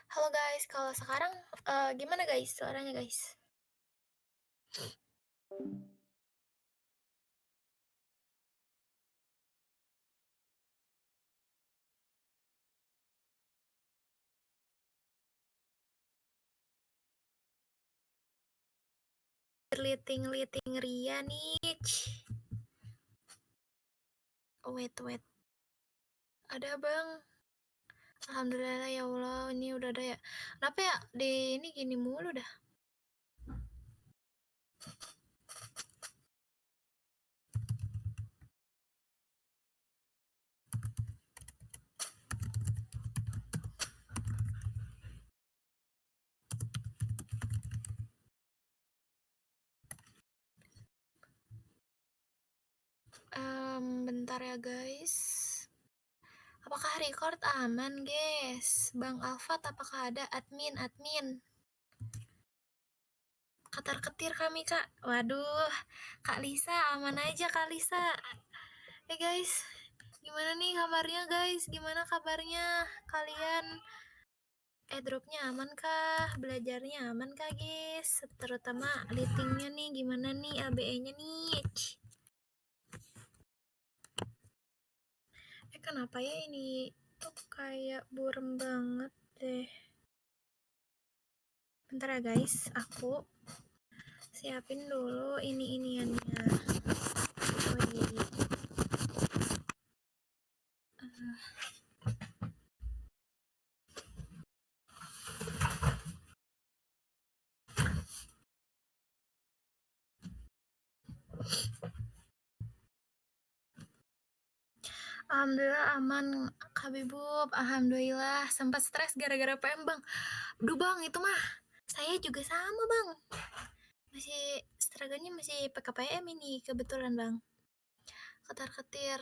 Halo guys, kalau sekarang, gimana guys suaranya guys? Liting-liting ria nih. Wait. Ada Bang. Alhamdulillah ya Allah, ini udah ada ya. Kenapa ya di ini gini mulu dah? Bentar ya guys. Apakah record aman guys? Bang Alfat apakah ada admin? Ketar-ketir kami kak. Waduh, Kak Lisa aman aja Kak Lisa. Guys, gimana nih kabarnya guys? Gimana kabarnya kalian? Dropnya aman kah? Belajarnya aman kah guys? Terutama litingnya nih gimana nih LBE-nya nih? Kenapa ya ini tuh kayak burem banget deh. Bentar ya guys, aku siapin dulu ini-iniannya. Oh iya. Alhamdulillah aman Kak Bibub. Alhamdulillah. Sempat stres gara-gara PM bang. Duh bang, itu mah saya juga sama bang. Masih struggle-nya masih PKPM ini kebetulan bang. Ketar-ketir.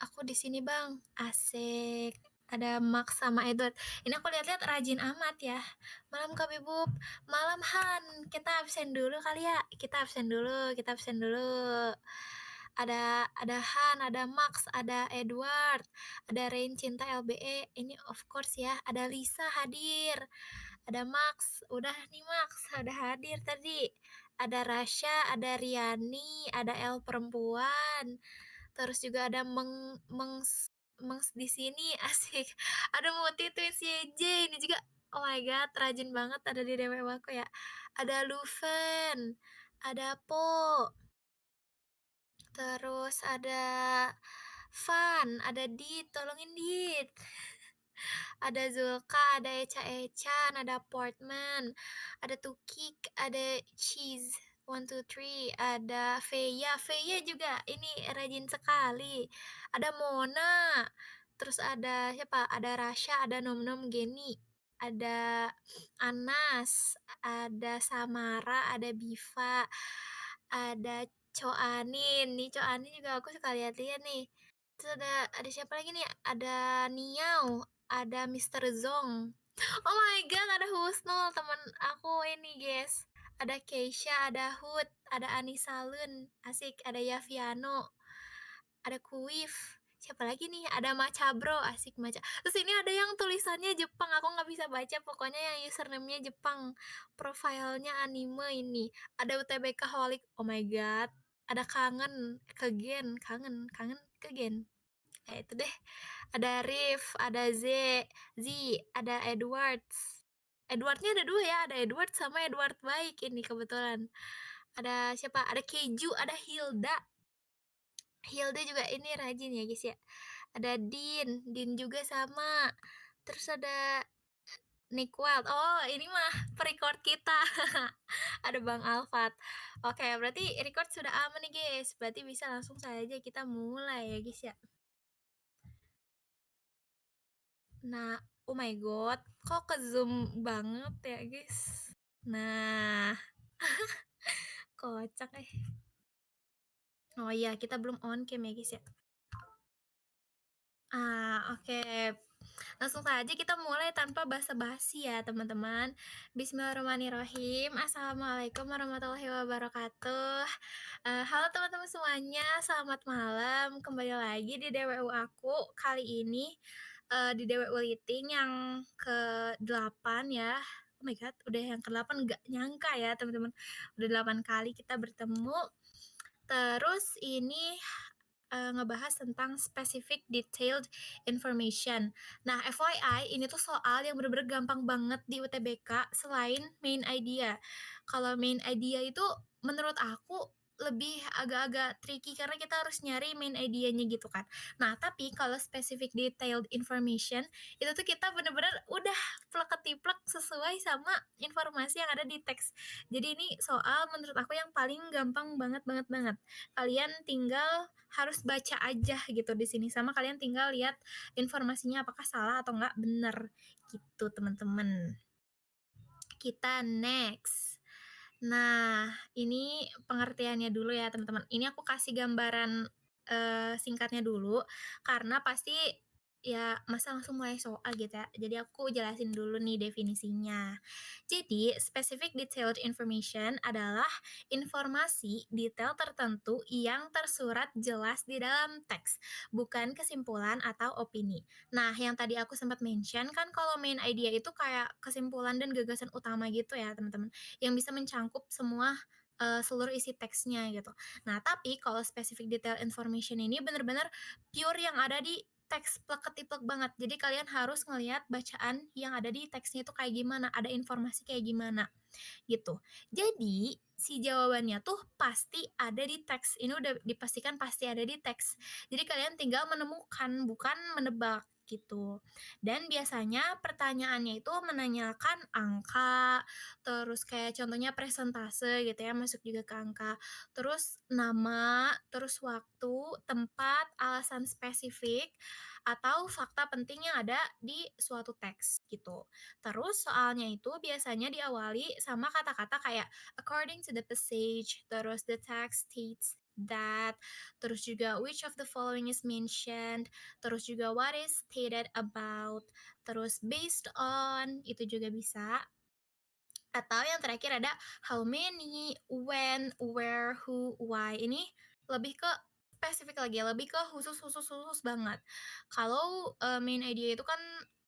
Aku di sini bang, asik. Ada Max sama Edward. Ini aku lihat-lihat rajin amat ya. Malam Kak Bibub, malam Han. Kita absen dulu kali ya. Kita absen dulu. Ada Han, ada Max, ada Edward, ada Rain Cinta LBE. Ini of course ya. Ada Lisa hadir. Ada Max, udah nih Max, udah hadir tadi. Ada Rasya, ada Riani, ada L perempuan. Terus juga ada Mengs di sini asik. Ada Muti Twins YJ ini juga. Oh my god, rajin banget ada di DWW aku ya. Ada Luven, ada Po, terus ada Fan, ada Dit, tolongin Dit. Ada Zulka, ada Eca-Ecan, ada Portman, ada Tukik, ada Cheese. 1, 2, 3, ada Feya juga ini rajin sekali. Ada Mona, terus ada siapa? Ada Rasya, ada Nom Nom Geni, ada Anas, ada Samara, ada Biva, ada Coanin. Nih Coanin juga aku suka lihat-lihat nih. Terus ada siapa lagi nih? Ada Niau, ada Mister Zong. Oh my god, ada Husnul, teman aku ini, guys. Ada Keisha, ada Hood, ada Anissa Lun, asik, ada Yaviano, ada Kuif. Siapa lagi nih? Ada Maca Bro, asik Maca. Terus ini ada yang tulisannya Jepang, aku nggak bisa baca, pokoknya yang username-nya Jepang. Profilnya anime ini. Ada UTBK Holik, oh my god. Ada kangen ke gen. Itu deh. Ada Rif, ada Z, ada Edwards. Edwardnya ada dua ya, ada Edward sama Edward baik ini kebetulan. Ada siapa? Ada Keju, ada Hilda. Hilda juga ini rajin ya guys ya. Ada Din juga sama. Terus ada Nick Wild. Oh, ini mah perecord kita. Ada Bang Alfat. Oke, berarti record sudah aman nih guys. Berarti bisa langsung saja kita mulai ya guys ya. Nah, oh my god, kok ke zoom banget ya guys. Nah, kocak eh. Oh iya, kita belum on cam ya guys ya. Oke. Langsung saja kita mulai tanpa basa-basi ya teman-teman. Bismillahirrahmanirrahim. Assalamualaikum warahmatullahi wabarakatuh. Halo teman-teman semuanya, selamat malam. Kembali lagi di DWU aku kali ini. di Dewa Uliting yang ke-8 ya. Oh my god, udah yang ke-8 nggak nyangka ya teman-teman, udah 8 kali kita bertemu. Terus ini ngebahas tentang specific detailed information. Nah, FYI ini tuh soal yang bener-bener gampang banget di UTBK selain main idea. Kalau main idea itu menurut aku lebih agak-agak tricky karena kita harus nyari main idenya gitu kan. Nah, tapi kalau specific detailed information itu tuh kita bener-bener udah plek-ketiplek sesuai sama informasi yang ada di teks. Jadi ini soal menurut aku yang paling gampang banget banget banget. Kalian tinggal harus baca aja gitu di sini, sama kalian tinggal lihat informasinya apakah salah atau enggak bener gitu teman-teman. Kita next. Nah, ini pengertiannya dulu ya teman-teman. Ini aku kasih gambaran singkatnya dulu karena pasti ya masa langsung mulai soal gitu ya. Jadi aku jelasin dulu nih definisinya. Jadi, specific detailed information adalah informasi detail tertentu yang tersurat jelas di dalam teks, bukan kesimpulan atau opini. Nah, yang tadi aku sempat mention kan kalau main idea itu kayak kesimpulan dan gagasan utama gitu ya, teman-teman, yang bisa mencangkup semua seluruh isi teksnya gitu. Nah, tapi kalau specific detail information ini benar-benar pure yang ada di teks plek-ketiplek banget. Jadi kalian harus ngelihat bacaan yang ada di teksnya itu kayak gimana, ada informasi kayak gimana gitu. Jadi si jawabannya tuh pasti ada di teks. Ini udah dipastikan pasti ada di teks. Jadi kalian tinggal menemukan, bukan menebak gitu. Dan biasanya pertanyaannya itu menanyakan angka, terus kayak contohnya presentase gitu ya, masuk juga ke angka. Terus nama, terus waktu, tempat, alasan spesifik, atau fakta penting yang ada di suatu teks gitu. Terus soalnya itu biasanya diawali sama kata-kata kayak according to the passage, terus the text states that, terus juga which of the following is mentioned, terus juga what is stated about, terus based on, itu juga bisa. Atau yang terakhir ada how many, when, where, who, why. Ini lebih ke spesifik lagi, lebih ke khusus banget. Kalau main idea itu kan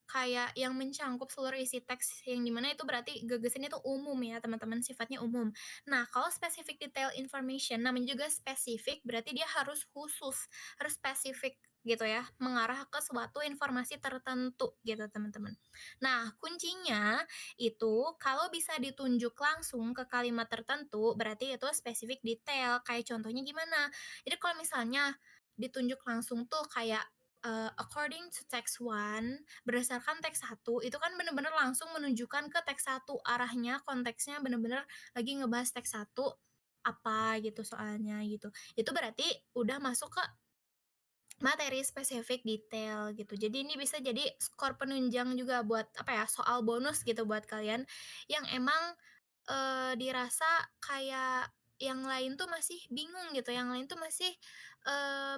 kayak yang mencangkup seluruh isi teks yang dimana itu berarti gagasannya itu umum ya teman-teman, sifatnya umum. Nah, kalau specific detail information namanya juga spesifik, berarti dia harus khusus, harus spesifik gitu ya, mengarah ke suatu informasi tertentu gitu teman-teman. Nah, kuncinya itu kalau bisa ditunjuk langsung ke kalimat tertentu, berarti itu spesifik detail. Kayak contohnya gimana? Jadi kalau misalnya ditunjuk langsung tuh kayak according to text one, berdasarkan teks satu, itu kan bener-bener langsung menunjukkan ke teks satu, arahnya, konteksnya bener-bener lagi ngebahas teks satu apa gitu soalnya gitu. Itu berarti udah masuk ke materi spesifik detail gitu. Jadi ini bisa jadi skor penunjang juga buat apa ya, soal bonus gitu buat kalian yang emang, dirasa kayak yang lain tuh masih bingung gitu, yang lain tuh masih,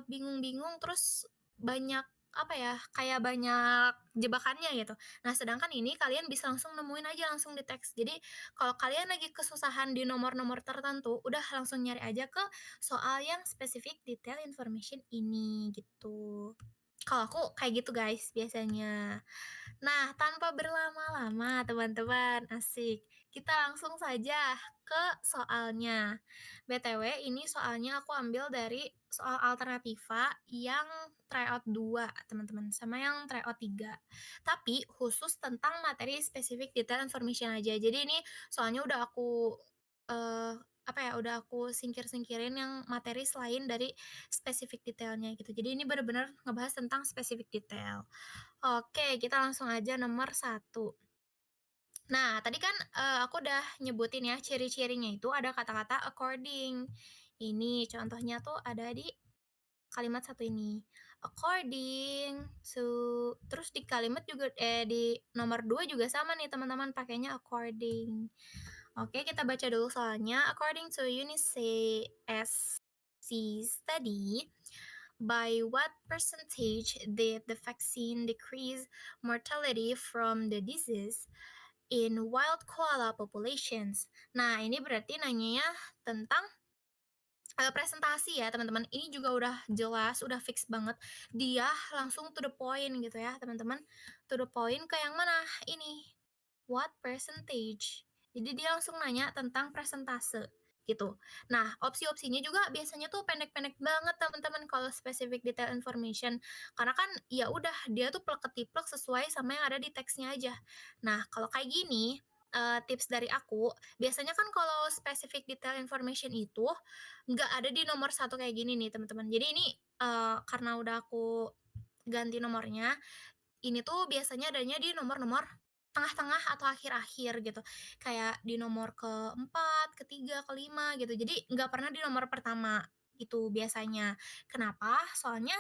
bingung-bingung terus banyak apa ya, kayak banyak jebakannya gitu. Nah sedangkan ini kalian bisa langsung nemuin aja langsung di teks. Jadi kalau kalian lagi kesusahan di nomor-nomor tertentu, udah langsung nyari aja ke soal yang spesifik detail information ini gitu. Kalau aku kayak gitu guys biasanya. Nah, tanpa berlama-lama teman-teman, asik. Kita langsung saja ke soalnya. BTW ini soalnya aku ambil dari soal alternativa yang tryout 2 teman-teman, sama yang tryout 3. Tapi khusus tentang materi spesifik detail information aja. Jadi ini soalnya udah aku eh apa ya, udah aku singkir-singkirin yang materi selain dari spesifik detailnya gitu. Jadi ini bener-bener ngebahas tentang spesifik detail. Oke, kita langsung aja nomor satu. Nah, tadi kan, aku udah nyebutin ya ciri-cirinya itu ada kata-kata according. Ini contohnya tuh ada di kalimat satu ini. According to, terus di kalimat juga di nomor 2 juga sama nih teman-teman pakainya according. Oke, kita baca dulu soalnya. According to UNICEF study, by what percentage did the vaccine decrease mortality from the disease in wild koala populations? Nah, ini berarti nanyanya tentang presentasi ya teman-teman, ini juga udah jelas, udah fix banget, dia langsung to the point gitu ya teman-teman, to the point ke yang mana, ini, what percentage. Jadi dia langsung nanya tentang persentase, gitu. Nah, opsi-opsinya juga biasanya tuh pendek-pendek banget teman-teman kalau specific detail information, karena kan ya udah dia tuh plek-ketiplek sesuai sama yang ada di teksnya aja. Nah, kalau kayak gini, tips dari aku, biasanya kan kalau specific detail information itu nggak ada di nomor satu kayak gini nih teman-teman. Jadi ini, karena udah aku ganti nomornya, ini tuh biasanya adanya di nomor-nomor tengah-tengah atau akhir-akhir gitu. Kayak di nomor keempat, ketiga, kelima gitu. Jadi nggak pernah di nomor pertama gitu biasanya. Kenapa? Soalnya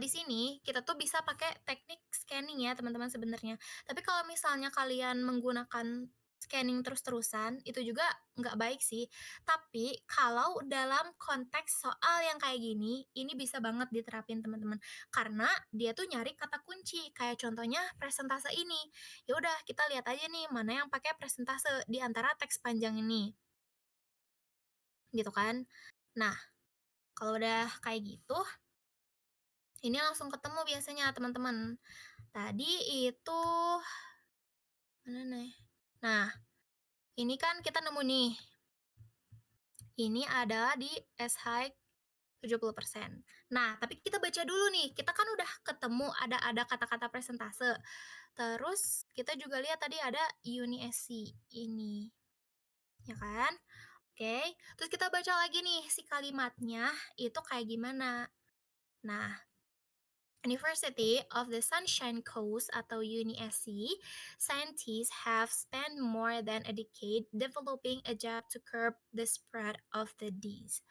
di sini kita tuh bisa pakai teknik scanning ya teman-teman sebenarnya. Tapi kalau misalnya kalian menggunakan scanning terus-terusan, itu juga nggak baik sih. Tapi kalau dalam konteks soal yang kayak gini, ini bisa banget diterapin teman-teman. Karena dia tuh nyari kata kunci, kayak contohnya presentase ini. Ya udah kita lihat aja nih mana yang pakai presentase di antara teks panjang ini, gitu kan. Nah, kalau udah kayak gitu, ini langsung ketemu biasanya teman-teman. Tadi itu mana nih? Nah, ini kan kita nemu nih, ini adalah di S-High 70%. Nah, tapi kita baca dulu nih, kita kan udah ketemu ada kata-kata presentase. Terus kita juga lihat tadi ada Uni-SC ini, ya kan? Oke, terus kita baca lagi nih si kalimatnya itu kayak gimana. Nah, University of the Sunshine Coast atau UniSC, scientists have spent more than a decade developing a job to curb the spread of the disease.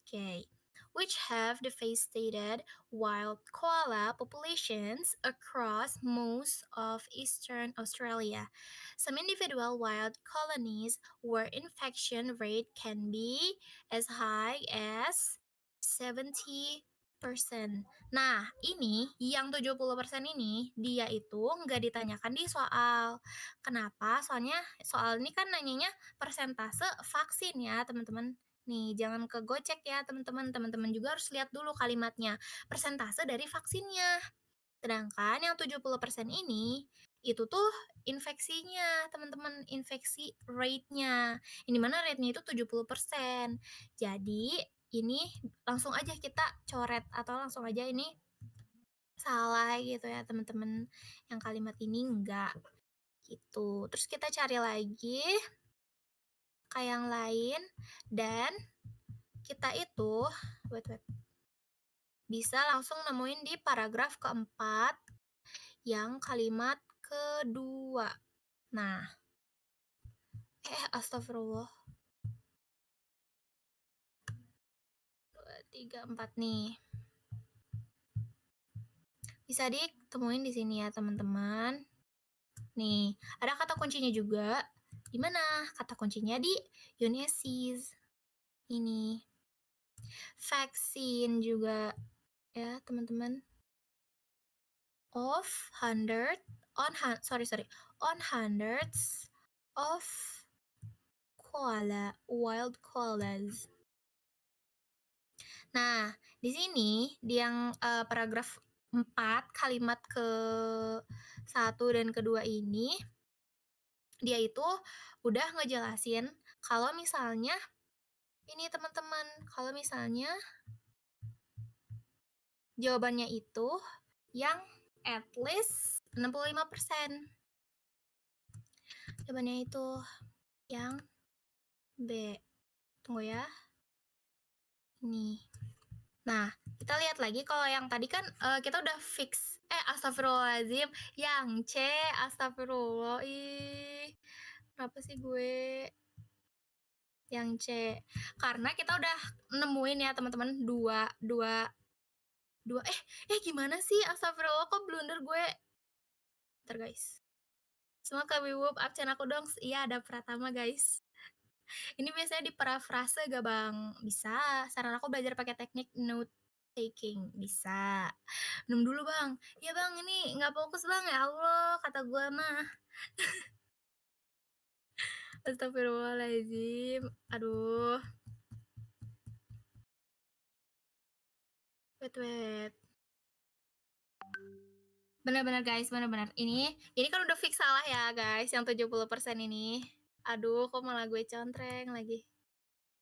Okay, which have devastated wild koala populations across most of eastern Australia. Some individual wild colonies where infection rate can be as high as 70%. Nah, ini yang 70% ini dia itu nggak ditanyakan di soal. Kenapa? Soalnya soal ini kan nanyanya persentase vaksin ya, teman-teman. Nih, jangan kegocek ya, teman-teman. Teman-teman juga harus lihat dulu kalimatnya, persentase dari vaksinnya. Sedangkan yang 70% ini, itu tuh infeksinya, teman-teman, infeksi rate-nya. Ini mana rate-nya itu 70%. Jadi, ini langsung aja kita coret atau langsung aja ini salah gitu ya, teman-teman. Yang kalimat ini enggak, gitu. Terus kita cari lagi ke yang lain dan kita itu wait wait, bisa langsung nemuin di paragraf keempat yang kalimat kedua. Nah, astagfirullah. 2, 3, 4 nih. Bisa ditemuin di sini ya, teman-teman. Nih, ada kata kuncinya juga. Di mana? Kata kuncinya di Unisys. Ini. Vaksin juga ya, teman-teman. Of hundred on sorry, on hundreds of wild koalas. Nah, di sini di yang paragraf 4 kalimat ke satu dan kedua ini, dia itu udah ngejelasin kalau misalnya ini teman-teman, kalau misalnya jawabannya itu yang at least 65%. Jawabannya itu yang B. Tunggu ya. Ini. Nah, kita lihat lagi kalau yang tadi kan kita udah fix. Astagfirullahaladzim. Yang C, astagfirullah. Ih, kenapa sih gue? Yang C. Karena kita udah nemuin ya teman-teman dua, gimana sih? Astagfirullah, kok blunder gue? Bentar guys. Semua Wiwup absen aku dong. Iya, ada Pratama guys. Ini biasanya diparafrase gak bang? Bisa. Saran aku belajar pakai teknik note taking. Bisa. Minum dulu bang. Ya bang, ini nggak fokus bang, ya Allah, kata gue mah. Astagfirullahaladzim. Aduh. Wait. Benar-benar guys, benar-benar. Ini kan udah fix salah ya guys, yang 70% ini. Aduh, kok malah gue contreng lagi.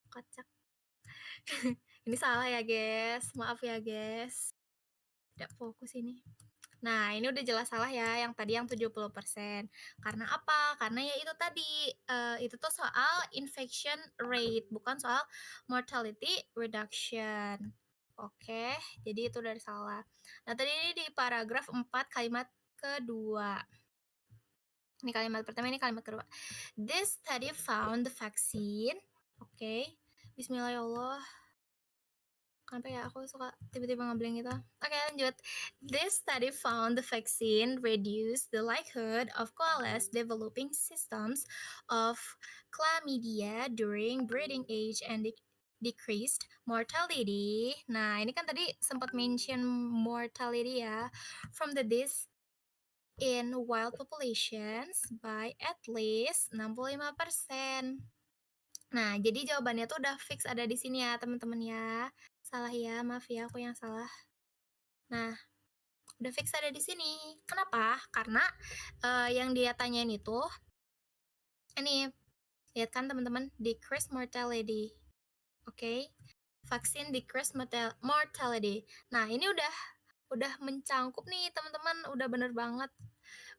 Kocak. Ini salah ya guys, maaf ya guys. Tidak fokus ini. Nah, ini udah jelas salah ya, yang tadi yang 70%. Karena apa? Karena ya itu tadi, itu tuh soal infection rate, bukan soal mortality reduction. Oke, jadi itu dari salah. Nah, tadi ini di paragraf 4 kalimat kedua. Ini kalimat pertama, ini kalimat kedua. This study found the vaccine. Oke. Bismillah ya Allah. Kenapa ya aku suka tiba-tiba ngeblank gitu. Oke, lanjut. This study found the vaccine reduced the likelihood of koalas developing systems of chlamydia during breeding age and decreased mortality. Nah, ini kan tadi sempat mention mortality ya, from the disease in wild populations by at least 65%. Nah, jadi jawabannya tuh udah fix ada di sini ya, teman-teman ya. Salah ya, maaf ya aku yang salah. Nah, udah fix ada di sini. Kenapa? Karena yang dia tanyain itu ini, lihat kan teman-teman, decrease mortality. Oke. Vaksin decrease mortality. Nah, ini udah mencangkup nih teman-teman, udah bener banget.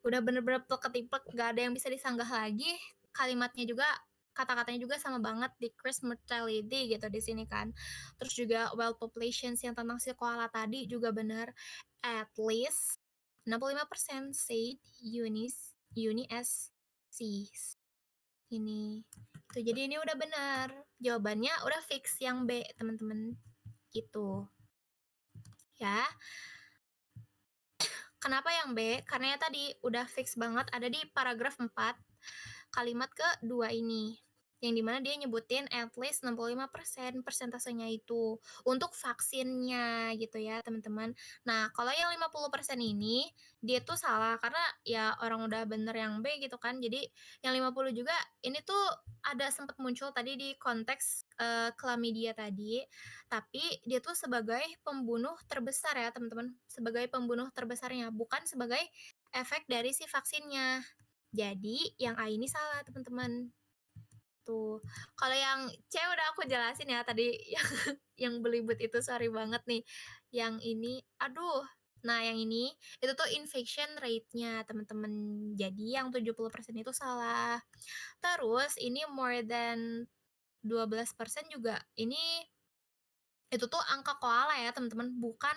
Udah bener-bener plek-ketiplek, gak ada yang bisa disanggah lagi. Kalimatnya juga, kata-katanya juga sama banget, decrease mortality gitu di sini kan. Terus juga wild populations yang tentang si koala tadi juga bener. At least 65% said Uni S C ini. Tuh, jadi ini udah benar. Jawabannya udah fix yang B, teman-teman. Gitu. Ya. Kenapa yang B? Karena ya tadi udah fix banget ada di paragraf 4 kalimat kedua ini. Yang dimana dia nyebutin at least 65% persentasenya itu untuk vaksinnya gitu ya teman-teman. Nah kalau yang 50% ini dia tuh salah karena ya orang udah bener yang B gitu kan. Jadi yang 50 juga ini tuh ada sempat muncul tadi di konteks chlamydia tadi. Tapi dia tuh sebagai pembunuh terbesar ya teman-teman. Sebagai pembunuh terbesarnya bukan sebagai efek dari si vaksinnya. Jadi yang A ini salah teman-teman. Tuh. Kalau yang C udah aku jelasin ya tadi yang belibet itu sorry banget nih. Yang ini aduh. Nah, yang ini itu tuh infection rate-nya teman-teman. Jadi yang 70% itu salah. Terus ini more than 12% juga ini itu tuh angka koala ya teman-teman, bukan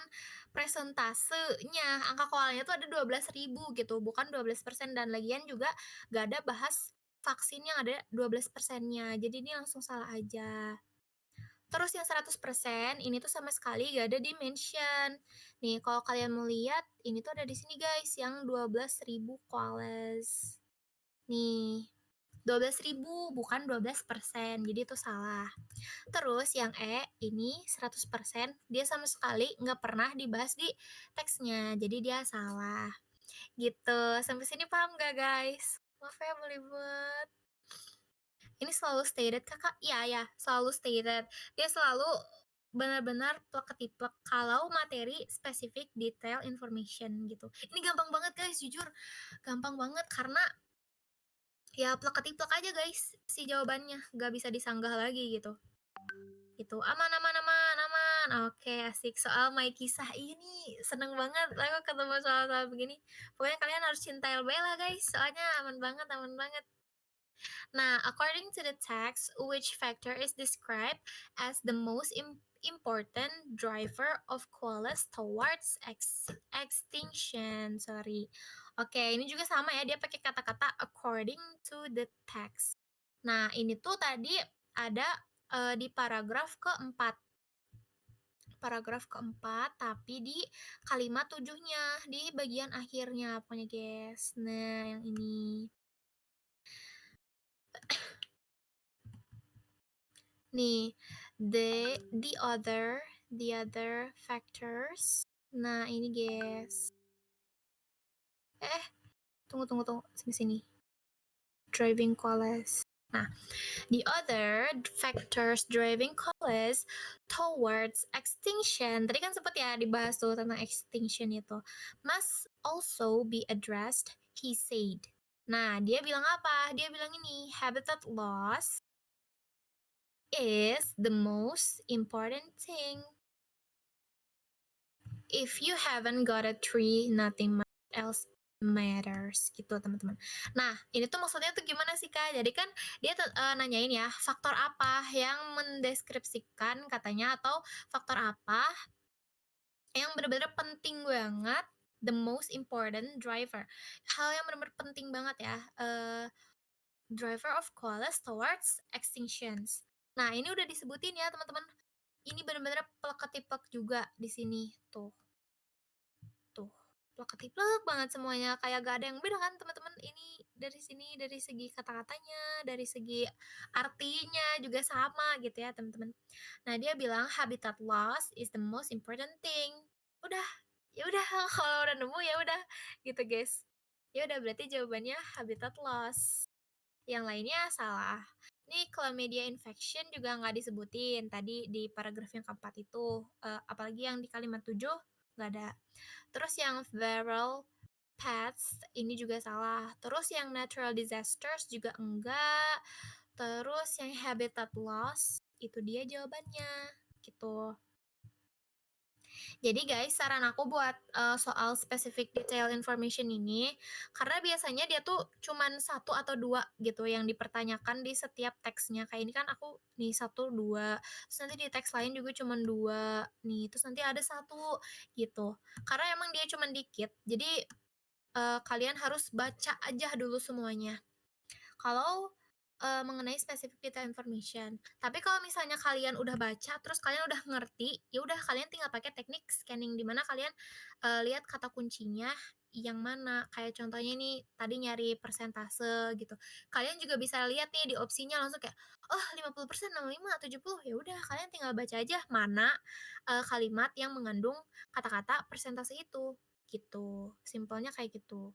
presentasenya. Angka koalanya tuh ada 12.000 gitu, bukan 12%. Dan lagian juga gak ada bahas vaksin yang ada 12%-nya. Jadi ini langsung salah aja. Terus yang 100% ini tuh sama sekali gak ada di-mention. Nih, kalau kalian mau lihat, ini tuh ada di sini guys, yang 12.000 koalas. Nih, 12.000 bukan 12%, jadi itu salah. Terus yang E ini 100% dia sama sekali nggak pernah dibahas di teksnya, jadi dia salah. Gitu, sampai sini paham nggak guys? Maaf ya belibet. Ini selalu stated kakak? Iya ya, selalu stated. Dia selalu benar-benar plek-ketiplek kalau materi spesifik detail information gitu. Ini gampang banget guys, jujur gampang banget karena ya plek-ketiplek aja guys si jawabannya, nggak bisa disanggah lagi gitu. Gitu, aman. Oke, asik. Soal my kisah ini seneng banget aku ketemu soal-soal begini. Pokoknya kalian harus cinta LB lah guys, soalnya aman banget. Nah, according to the text, which factor is described as the most important driver of koalas towards extinction? Sorry. Oke, ini juga sama ya, dia pakai kata-kata according to the text. Nah, ini tuh tadi ada di paragraf keempat. Paragraf keempat, tapi di kalimat tujuhnya, di bagian akhirnya pokoknya guys. Nah, yang ini. Nih, the other factors. Nah, ini guys. Tunggu. Sini. Driving koalas. Nah, the other factors driving colas towards extinction, tadi kan sempet ya dibahas tuh tentang extinction itu, must also be addressed, he said. Nah, dia bilang apa? Dia bilang ini, habitat loss is the most important thing. If you haven't got a tree, nothing else matters gitu teman-teman. Nah ini tuh maksudnya tuh gimana sih Kak? Jadi kan dia nanyain ya faktor apa yang mendeskripsikan katanya atau faktor apa yang benar-benar penting banget, the most important driver. Hal yang benar-benar penting banget ya, driver of coalesce towards extinctions. Nah ini udah disebutin ya teman-teman. Ini benar-benar plek-ketiplek juga di sini tuh. Tuh, plek-ketiplek banget semuanya, kayak gak ada yang beda kan teman-teman, ini dari sini, dari segi kata-katanya, dari segi artinya juga sama gitu ya teman-teman. Nah dia bilang habitat loss is the most important thing. Udah, ya udah kalau udah nemu ya udah gitu guys. Ya udah berarti jawabannya habitat loss. Yang lainnya salah. Ini chlamydia infection juga nggak disebutin tadi di paragraf yang keempat itu, apalagi yang di kalimat 7 nggak ada. Terus yang viral pets ini juga salah. Terus yang natural disasters juga enggak. Terus yang habitat loss itu dia jawabannya gitu. Jadi guys, saran aku buat soal specific detail information ini, karena biasanya dia tuh cuman satu atau dua gitu yang dipertanyakan di setiap teksnya. Kayak ini kan aku nih satu dua, terus nanti di teks lain juga cuman dua nih, terus nanti ada satu gitu. Karena emang dia cuman dikit, jadi kalian harus baca aja dulu semuanya. Kalau mengenai specific data information. Tapi kalau misalnya kalian udah baca, terus kalian udah ngerti, ya udah kalian tinggal pakai teknik scanning di mana kalian lihat kata kuncinya yang mana. Kayak contohnya nih, tadi nyari persentase gitu. Kalian juga bisa lihat nih di opsinya langsung kayak, oh 50%, 65, 70. Ya udah kalian tinggal baca aja mana kalimat yang mengandung kata-kata persentase itu. Gitu. Simpelnya kayak gitu.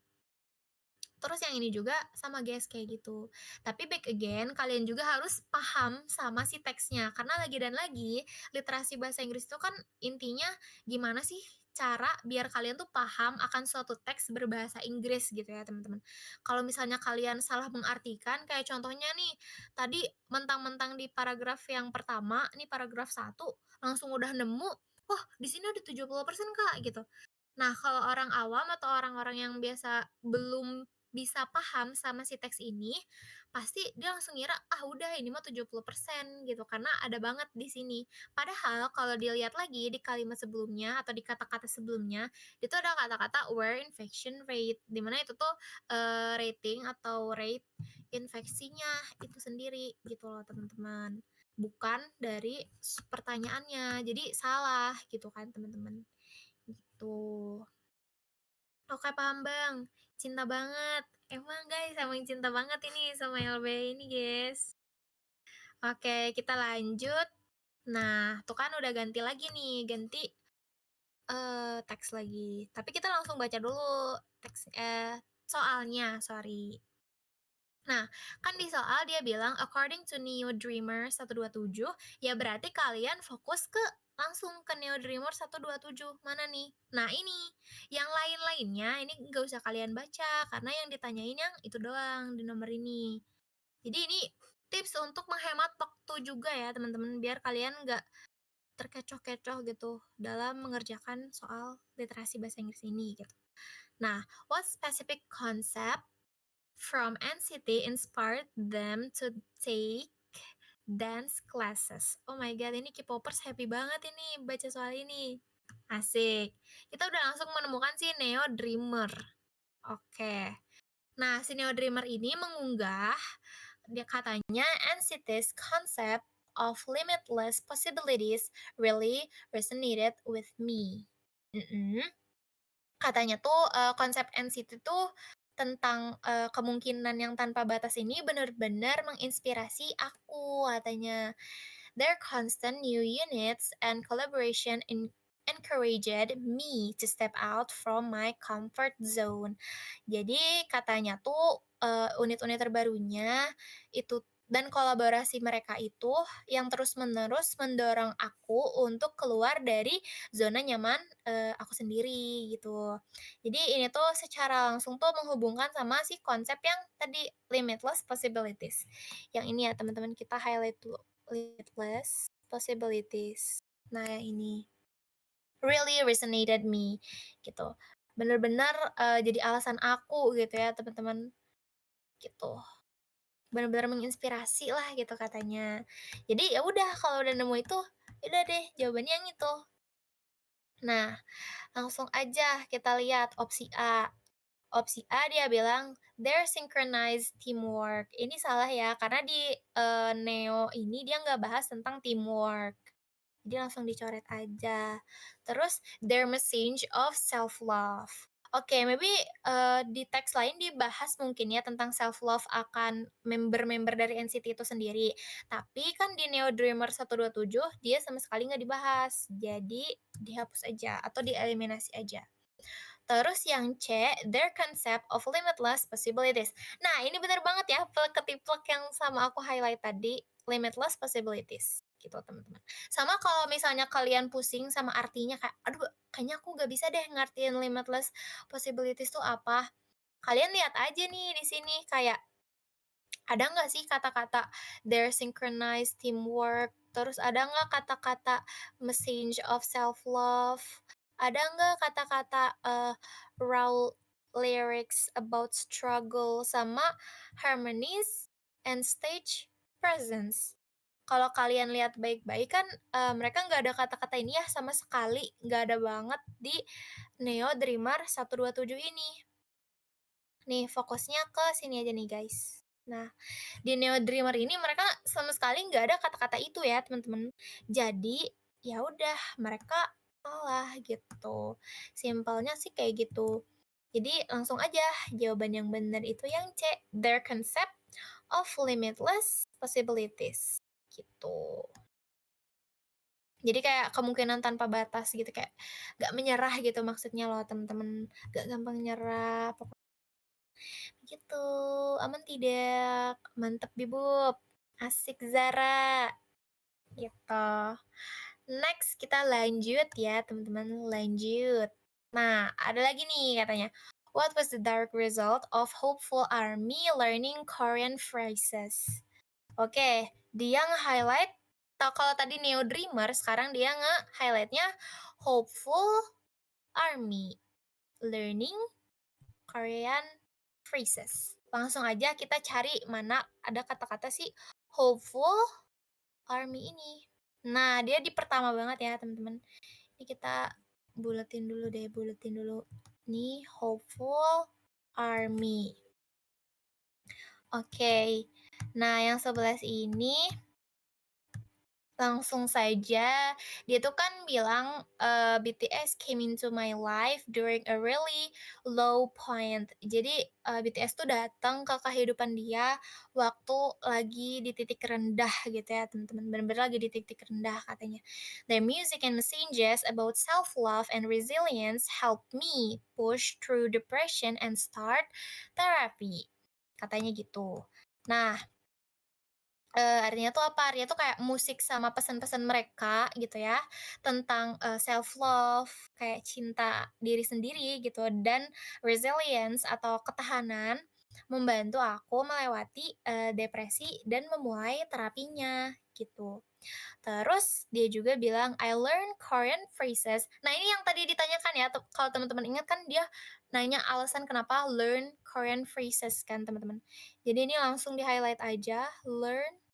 Terus yang ini juga sama guys kayak gitu. Tapi back again, kalian juga harus paham sama si teksnya. Karena lagi dan lagi, literasi bahasa Inggris itu kan intinya gimana sih cara biar kalian tuh paham akan suatu teks berbahasa Inggris gitu ya teman-teman. Kalau misalnya kalian salah mengartikan, kayak contohnya nih, tadi mentang-mentang di paragraf yang pertama, nih paragraf satu langsung udah nemu, oh di sini ada 70% Kak gitu. Nah, kalau orang awam atau orang-orang yang biasa belum bisa paham sama si teks ini, pasti dia langsung ngira, "Ah, udah ini mah 70% gitu, karena ada banget di sini. Padahal kalau dilihat lagi di kalimat sebelumnya atau di kata-kata sebelumnya, itu ada kata-kata where infection rate, di mana itu tuh, rating atau rate infeksinya itu sendiri gitu loh, teman-teman. Bukan dari pertanyaannya, jadi salah gitu kan, teman-teman. Gitu. Oke, paham Bang. Cinta banget. Emang guys, emang cinta banget ini sama LBH ini guys. Oke, kita lanjut. Nah, tuh kan udah ganti lagi nih, ganti teks lagi. Tapi kita langsung baca dulu soalnya, sorry. Nah, kan di soal dia bilang according to Neo Dreamer 127, ya berarti kalian fokus ke langsung ke Neo Dreamer 127. Mana nih? Nah, ini. Yang lain-lainnya ini nggak usah kalian baca karena yang ditanyain yang itu doang di nomor ini. Jadi ini tips untuk menghemat waktu juga ya, teman-teman, biar kalian nggak terkecoh-kecoh gitu dalam mengerjakan soal literasi bahasa Inggris ini gitu. Nah, what specific concept from NCT inspired them to take dance classes. Oh my god, ini K-popers happy banget ini baca soal ini. Asik. Kita udah langsung menemukan si Neo Dreamer. Oke. Nah, si Neo Dreamer ini mengunggah dia katanya NCT's concept of limitless possibilities really resonated with me. Mm-mm. Katanya tuh, konsep NCT tuh tentang, kemungkinan yang tanpa batas ini bener-bener menginspirasi aku katanya. Their constant new units and collaboration encouraged me to step out from my comfort zone. Jadi katanya tuh, unit-unit terbarunya itu Dan kolaborasi mereka itu yang terus-menerus mendorong aku untuk keluar dari zona nyaman, aku sendiri gitu. Jadi ini tuh secara langsung tuh menghubungkan sama si konsep yang tadi, limitless possibilities. Yang ini ya teman-teman kita highlight dulu, limitless possibilities. Nah yang ini, really resonated me gitu. Bener-bener, jadi alasan aku gitu ya teman-teman, gitu. Bener-bener menginspirasi lah gitu katanya. Jadi ya udah kalau udah nemu itu, ya udah deh jawabannya yang itu. Nah, langsung aja kita lihat opsi A. Opsi A dia bilang, "Their synchronized teamwork." Ini salah ya, karena di, Neo ini dia nggak bahas tentang teamwork. Jadi langsung dicoret aja. Terus their message of self-love. Oke, maybe, di teks lain dibahas mungkin ya tentang self-love akan member-member dari NCT itu sendiri. Tapi kan di Neo Dreamer 127 dia sama sekali nggak dibahas. Jadi dihapus aja atau dieliminasi aja. Terus yang C, their concept of limitless possibilities. Nah, ini bener banget ya, plek-ketiplek yang sama aku highlight tadi, limitless possibilities, gitu teman-teman. Sama kalau misalnya kalian pusing sama artinya kayak, aduh kayaknya aku gak bisa deh ngertiin limitless possibilities tuh apa. Kalian lihat aja nih di sini kayak ada nggak sih kata-kata their synchronized teamwork, terus ada nggak kata-kata message of self-love, ada nggak kata-kata, raw lyrics about struggle, sama harmonies and stage presence. Kalau kalian lihat baik-baik kan, mereka nggak ada kata-kata ini ya sama sekali, nggak ada banget di Neo Dreamer 127 ini. Nih fokusnya ke sini aja nih guys. Nah, di Neo Dreamer ini mereka sama sekali nggak ada kata-kata itu ya, teman-teman. Jadi, ya udah mereka salah gitu. Simpelnya sih kayak gitu. Jadi langsung aja jawaban yang benar itu yang C, their concept of limitless possibilities. Gitu. Jadi kayak kemungkinan tanpa batas gitu, kayak nggak menyerah gitu maksudnya loh teman-teman. Nggak gampang nyerah, gitu. Aman tidak? Mantep Bibub. Asik Zara. Gitu. Next kita lanjut ya teman-teman, lanjut. Nah, ada lagi nih katanya. What was the dark result of hopeful army learning Korean phrases? Oke, dia nge-highlight, kalau tadi Neo Dreamer, sekarang dia nge-highlightnya hopeful army learning Korean phrases. Langsung aja kita cari mana ada kata-kata si hopeful army ini. Nah, dia di pertama banget ya, teman-teman. Ini kita buletin dulu deh, buletin dulu. Nih, hopeful army. Oke. Nah, yang 11 ini langsung saja, dia tuh kan bilang, BTS came into my life during a really low point. Jadi, BTS tuh datang ke kehidupan dia waktu lagi di titik rendah gitu ya teman-teman, bener-bener lagi di titik rendah katanya. Their music and messages about self-love and resilience helped me push through depression and start therapy, katanya gitu. Nah, artinya tuh apa? Artinya tuh kayak musik sama pesan-pesan mereka gitu ya, tentang, self love, kayak cinta diri sendiri gitu, dan resilience atau ketahanan, membantu aku melewati, depresi dan memulai terapinya, gitu. Terus dia juga bilang, "I learn Korean phrases." Nah, ini yang tadi ditanyakan ya, kalau teman-teman ingat kan dia nanya alasan kenapa learn Korean phrases kan, teman-teman. Jadi ini langsung di-highlight aja, learn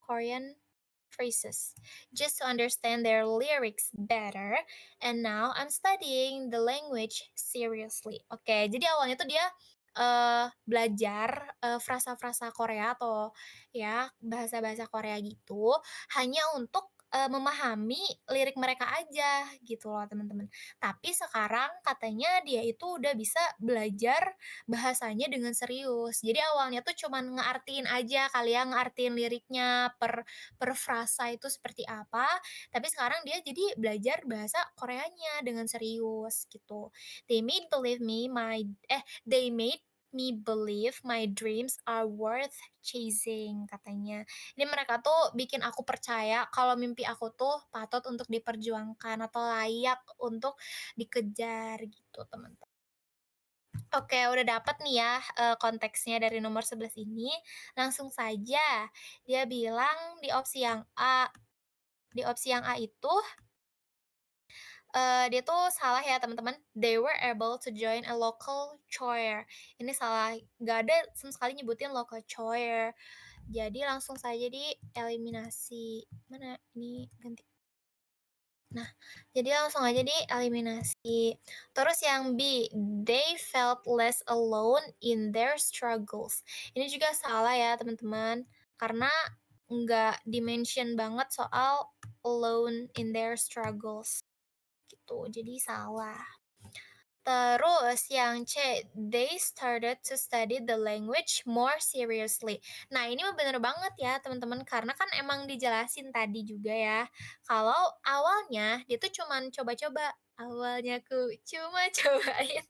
Korean phrases just to understand their lyrics better, and now I'm studying the language seriously. Oke, jadi awalnya tuh dia belajar frasa-frasa Korea atau ya bahasa-bahasa Korea gitu hanya untuk memahami lirik mereka aja gitu loh teman-teman. Tapi sekarang katanya dia itu udah bisa belajar bahasanya dengan serius. Jadi awalnya tuh cuman ngeartiin aja kali ya, ngeartiin liriknya per frasa itu seperti apa, tapi sekarang dia jadi belajar bahasa Koreanya dengan serius gitu. They made believe me my they made me believe my dreams are worth chasing," katanya. Ini mereka tuh bikin aku percaya kalau mimpi aku tuh patut untuk diperjuangkan atau layak untuk dikejar gitu, teman-teman. Oke, udah dapat nih ya, konteksnya dari nomor 11 ini. Langsung saja, dia bilang di opsi yang A itu, dia tuh salah ya teman-teman, they were able to join a local choir. Ini salah, nggak ada sama sekali nyebutin local choir. Jadi langsung saja dieliminasi. Mana ini ganti. Nah, jadi langsung aja dieliminasi. Terus yang B, they felt less alone in their struggles. Ini juga salah ya teman-teman, karena nggak dimention banget soal alone in their struggles gitu, jadi salah. Terus yang C, they started to study the language more seriously. Nah, ini mah bener banget ya, teman-teman, karena kan emang dijelasin tadi juga ya, kalau awalnya dia tuh cuman coba-coba. Awalnya ku cuma cobain.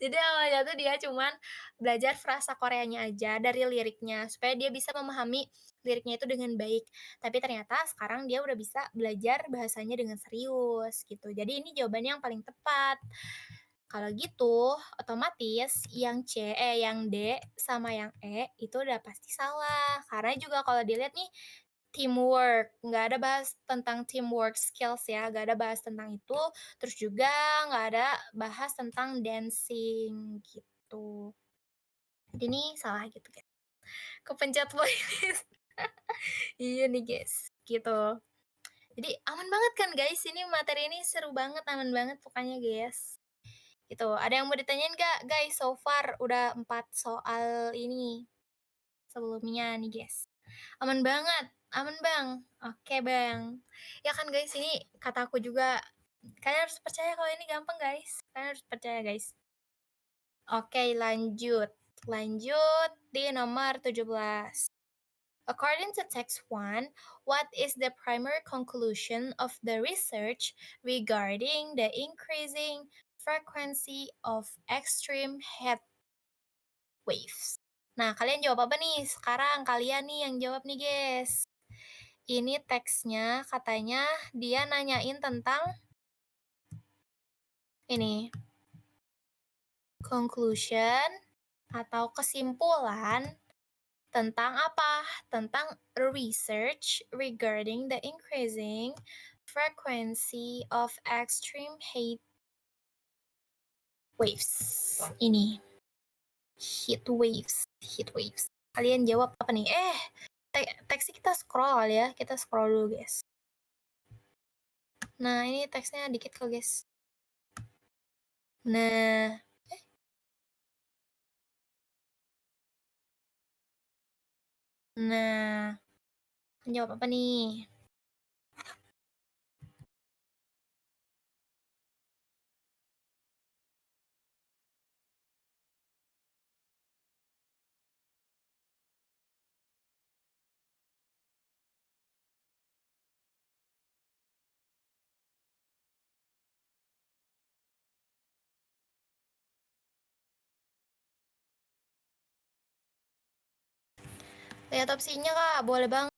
Jadi awalnya tuh dia cuman belajar frasa Koreanya aja dari liriknya, supaya dia bisa memahami liriknya itu dengan baik. Tapi ternyata sekarang dia udah bisa belajar bahasanya dengan serius gitu. Jadi ini jawabannya yang paling tepat. Kalau gitu, otomatis yang D sama yang E itu udah pasti salah. Karena juga kalau dilihat nih, teamwork, nggak ada bahas tentang teamwork skills ya, nggak ada bahas tentang itu. Terus juga nggak ada bahas tentang dancing gitu. Jadi ini salah gitu guys. Kepencet playlist. Iya nih guys, gitu. Jadi aman banget kan guys, ini materi ini seru banget, aman banget pokoknya guys. Gitu, ada yang mau ditanyain nggak guys? So far udah 4 soal ini sebelumnya nih guys. Aman banget? Aman Bang? Oke Bang. Ya kan guys, ini kata aku juga, kalian harus percaya kalau ini gampang guys. Kalian harus percaya guys. Oke lanjut. Lanjut di nomor 17. According to text 1, what is the primary conclusion of the research regarding the increasing frequency of extreme heat waves? Nah, kalian jawab apa nih? Sekarang kalian nih yang jawab nih, guys. Ini teksnya katanya dia nanyain tentang ini, conclusion atau kesimpulan tentang apa? Tentang research regarding the increasing frequency of extreme heat waves. Ini, heat waves. Kalian jawab apa nih? Teksnya kita scroll kali ya. Kita scroll dulu, guys. Nah, ini teksnya dikit kok, guys. Nah, nah, jawab apa nih? Lihat opsinya, Kak. Boleh banget.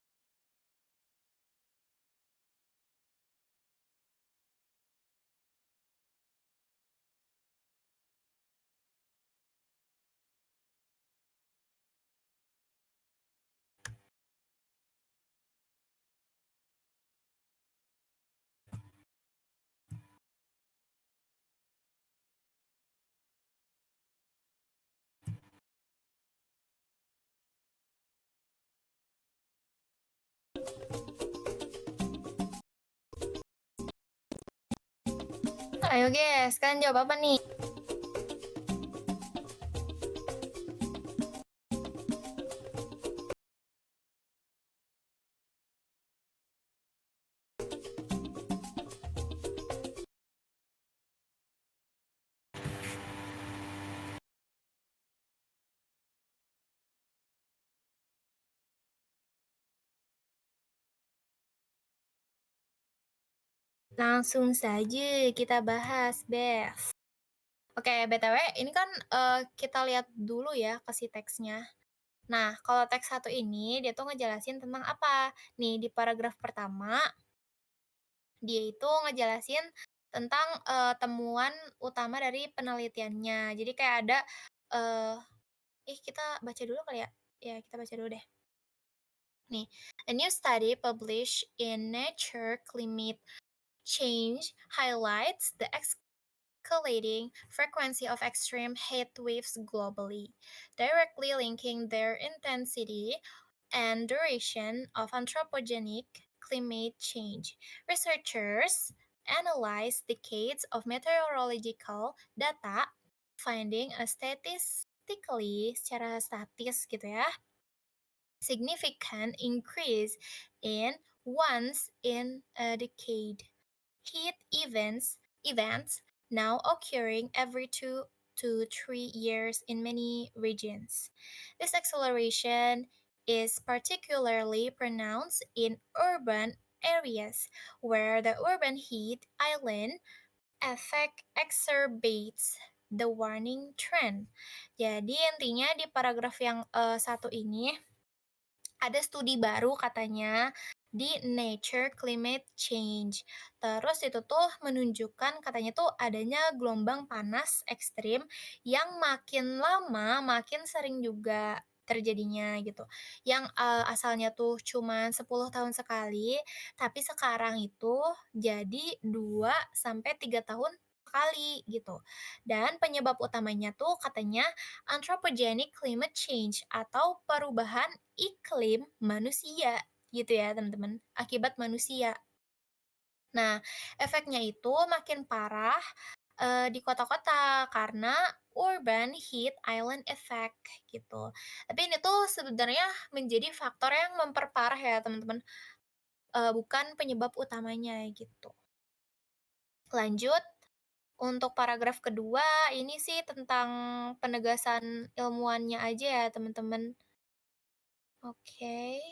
Ayo, guys. Kalian jawab apa nih? Langsung saja kita bahas, Bes. Oke, BTW ini kan, kita lihat dulu ya ke si teksnya. Nah, kalau teks satu ini dia tuh ngejelasin tentang apa? Nih di paragraf pertama, dia itu ngejelasin tentang, temuan utama dari penelitiannya. Jadi kayak ada, eee, kita baca dulu kali ya? Ya kita baca dulu deh. Nih, a new study published in Nature Climate Change highlights the escalating frequency of extreme heat waves globally, directly linking their intensity and duration of anthropogenic climate change. Researchers analyzed decades of meteorological data, finding a statistically secara statis gitu ya, significant increase in once in a decade heat events now occurring every 2 to 3 years in many regions. This acceleration is particularly pronounced in urban areas where the urban heat island effect exacerbates the warning trend. Jadi intinya di paragraf yang satu ini ada studi baru katanya di Nature Climate Change. Terus itu tuh menunjukkan katanya tuh adanya gelombang panas ekstrim yang makin lama makin sering juga terjadinya gitu. Yang asalnya tuh cuma 10 tahun sekali, tapi sekarang itu jadi 2 sampai 3 tahun sekali gitu. Dan penyebab utamanya tuh katanya anthropogenic climate change atau perubahan iklim manusia gitu ya teman-teman, akibat manusia. Nah, efeknya itu makin parah di kota-kota karena urban heat island effect gitu. Tapi ini tuh sebenarnya menjadi faktor yang memperparah ya teman-teman, bukan penyebab utamanya gitu. Lanjut, untuk paragraf kedua ini sih tentang penegasan ilmuannya aja ya teman-teman. Oke.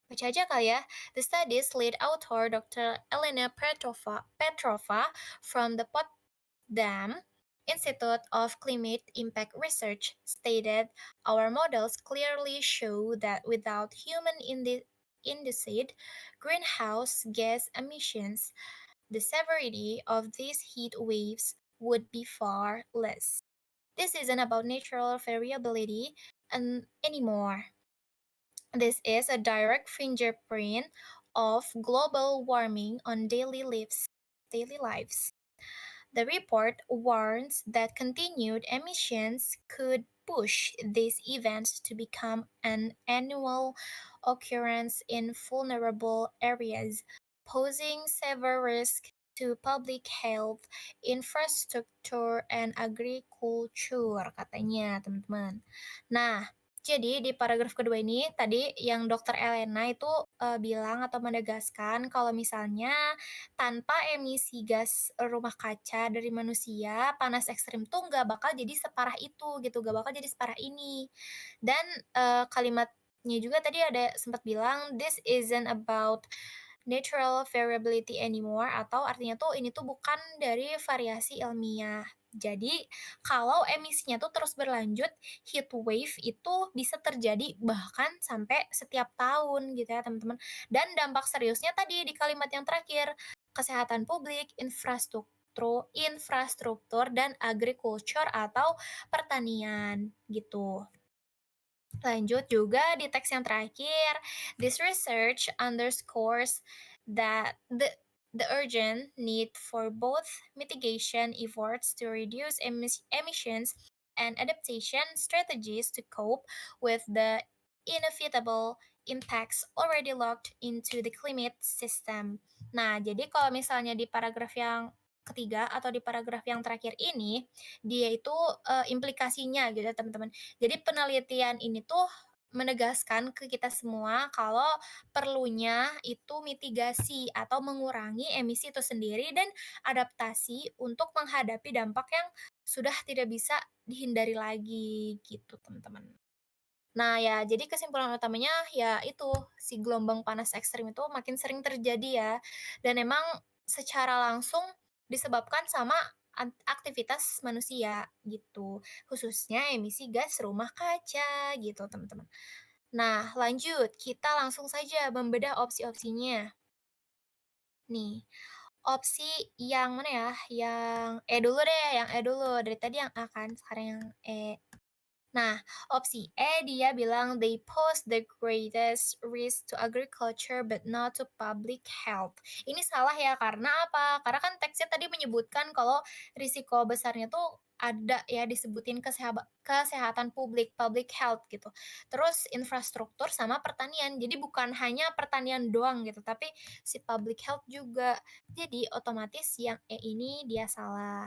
Baca aja kali ya. The study's lead author, Dr. Elena Petrova from the Potsdam Institute of Climate Impact Research stated, our models clearly show that without human induced greenhouse gas emissions, the severity of these heat waves would be far less. This isn't about natural variability anymore. This is a direct fingerprint of global warming on daily lives. The report warns that continued emissions could push these events to become an annual occurrence in vulnerable areas, posing severe risk to public health, infrastructure, and agriculture, katanya teman-teman. Nah, jadi di paragraf kedua ini tadi yang Dokter Elena itu bilang atau menegaskan kalau misalnya tanpa emisi gas rumah kaca dari manusia, panas ekstrim tuh nggak bakal jadi separah itu gitu, nggak bakal jadi separah ini. Dan, kalimatnya juga tadi ada sempat bilang, "This isn't about natural variability anymore," atau artinya tuh ini tuh bukan dari variasi ilmiah. Jadi, kalau emisinya tuh terus berlanjut, heat wave itu bisa terjadi bahkan sampai setiap tahun gitu ya, teman-teman. Dan dampak seriusnya tadi di kalimat yang terakhir, kesehatan publik, infrastruktur dan agriculture atau pertanian gitu. Lanjut juga di teks yang terakhir, this research underscores that the urgent need for both mitigation efforts to reduce emissions and adaptation strategies to cope with the inevitable impacts already locked into the climate system. Nah, jadi kalau misalnya di paragraf yang ketiga atau di paragraf yang terakhir ini, dia itu implikasinya gitu ya teman-teman. Jadi penelitian ini tuh menegaskan ke kita semua kalau perlunya itu mitigasi atau mengurangi emisi itu sendiri dan adaptasi untuk menghadapi dampak yang sudah tidak bisa dihindari lagi gitu, teman-teman. Nah ya, jadi kesimpulan utamanya ya itu, si gelombang panas ekstrim itu makin sering terjadi ya, dan emang secara langsung disebabkan sama aktivitas manusia gitu, khususnya emisi gas rumah kaca gitu, teman-teman. Nah, lanjut, kita langsung saja membedah opsi-opsinya. Nih, opsi yang mana ya? Yang E dulu deh, yang E dulu. Dari tadi yang A kan, sekarang yang E. Nah, opsi E dia bilang they pose the greatest risk to agriculture but not to public health. Ini salah ya, karena apa? Karena kan teksnya tadi menyebutkan kalau risiko besarnya tuh ada ya disebutin kesehatan publik, public health gitu. Terus infrastruktur sama pertanian. Jadi bukan hanya pertanian doang gitu, tapi si public health juga. Jadi otomatis yang E ini dia salah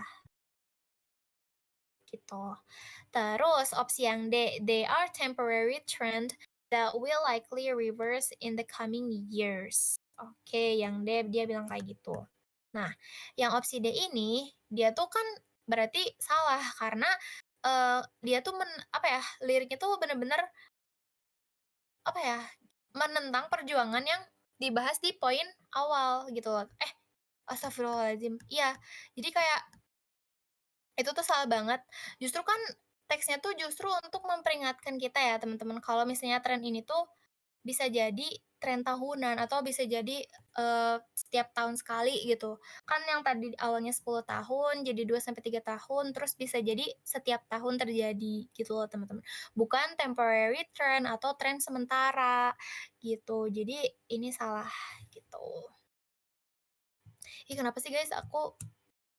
gitu. Terus opsi yang D, they are temporary trend that will likely reverse in the coming years. Oke, yang D dia bilang kayak gitu. Nah, yang opsi D ini dia tuh kan berarti salah karena dia tuh apa ya, liriknya tuh bener-bener apa ya, menentang perjuangan yang dibahas di poin awal gitu loh. Astagfirullahaladzim. Iya, jadi kayak itu tuh salah banget. Justru kan teksnya tuh justru untuk memperingatkan kita ya teman-teman, kalau misalnya tren ini tuh bisa jadi tren tahunan atau bisa jadi, setiap tahun sekali gitu. Kan yang tadi awalnya 10 tahun jadi 2 sampai 3 tahun, terus bisa jadi setiap tahun terjadi gitu loh teman-teman. Bukan temporary trend atau tren sementara gitu. Jadi ini salah gitu. Ih, kenapa sih guys aku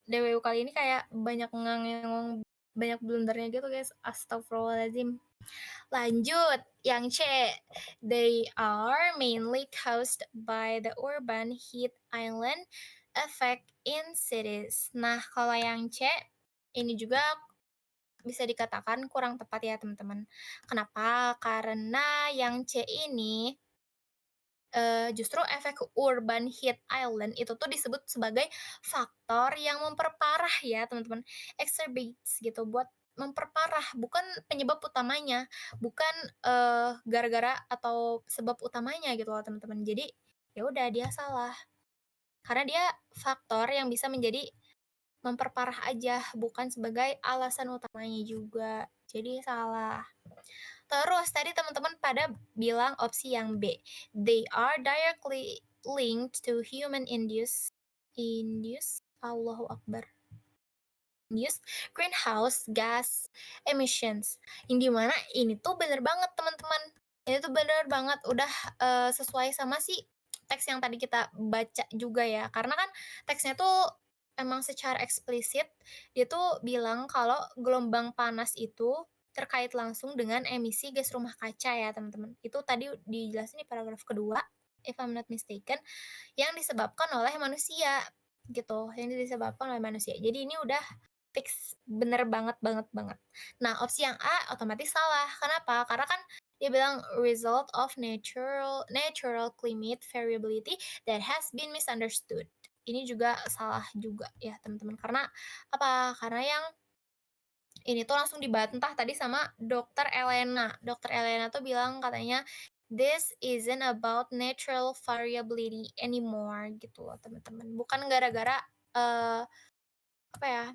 DWU kali ini kayak banyak ngomong banyak blundernya gitu guys, astagfirullahaladzim. Lanjut, yang C, they are mainly caused by the urban heat island effect in cities. Nah, kalau yang C, ini juga bisa dikatakan kurang tepat ya teman-teman. Kenapa? Karena yang C ini justru efek urban heat island itu tuh disebut sebagai faktor yang memperparah ya teman-teman, exacerbates gitu, buat memperparah, bukan penyebab utamanya, bukan, gara-gara atau sebab utamanya gitu loh teman-teman. Jadi, ya udah dia salah, karena dia faktor yang bisa menjadi memperparah aja, bukan sebagai alasan utamanya juga. Jadi salah. Terus tadi teman-teman pada bilang opsi yang B. They are directly linked to human induced Allahu Akbar. Induced greenhouse gas emissions. Yang dimana ini tuh bener banget teman-teman. Ini tuh bener banget udah sesuai sama si teks yang tadi kita baca juga ya. Karena kan teksnya tuh emang secara eksplisit dia tuh bilang kalau gelombang panas itu terkait langsung dengan emisi gas rumah kaca ya teman-teman. Itu tadi dijelasin di paragraf kedua, if I'm not mistaken, yang disebabkan oleh manusia gitu, yang disebabkan oleh manusia. Jadi ini udah fix, bener banget banget banget. Nah, opsi yang A otomatis salah. Kenapa? Karena kan dia bilang result of natural climate variability that has been misunderstood. Ini juga salah juga ya teman-teman. Karena apa? Karena yang ini tuh langsung dibantah tadi sama Dokter Elena. Dokter Elena tuh bilang katanya, "This isn't about natural variability anymore," gitu loh teman-teman. Bukan gara-gara, apa ya,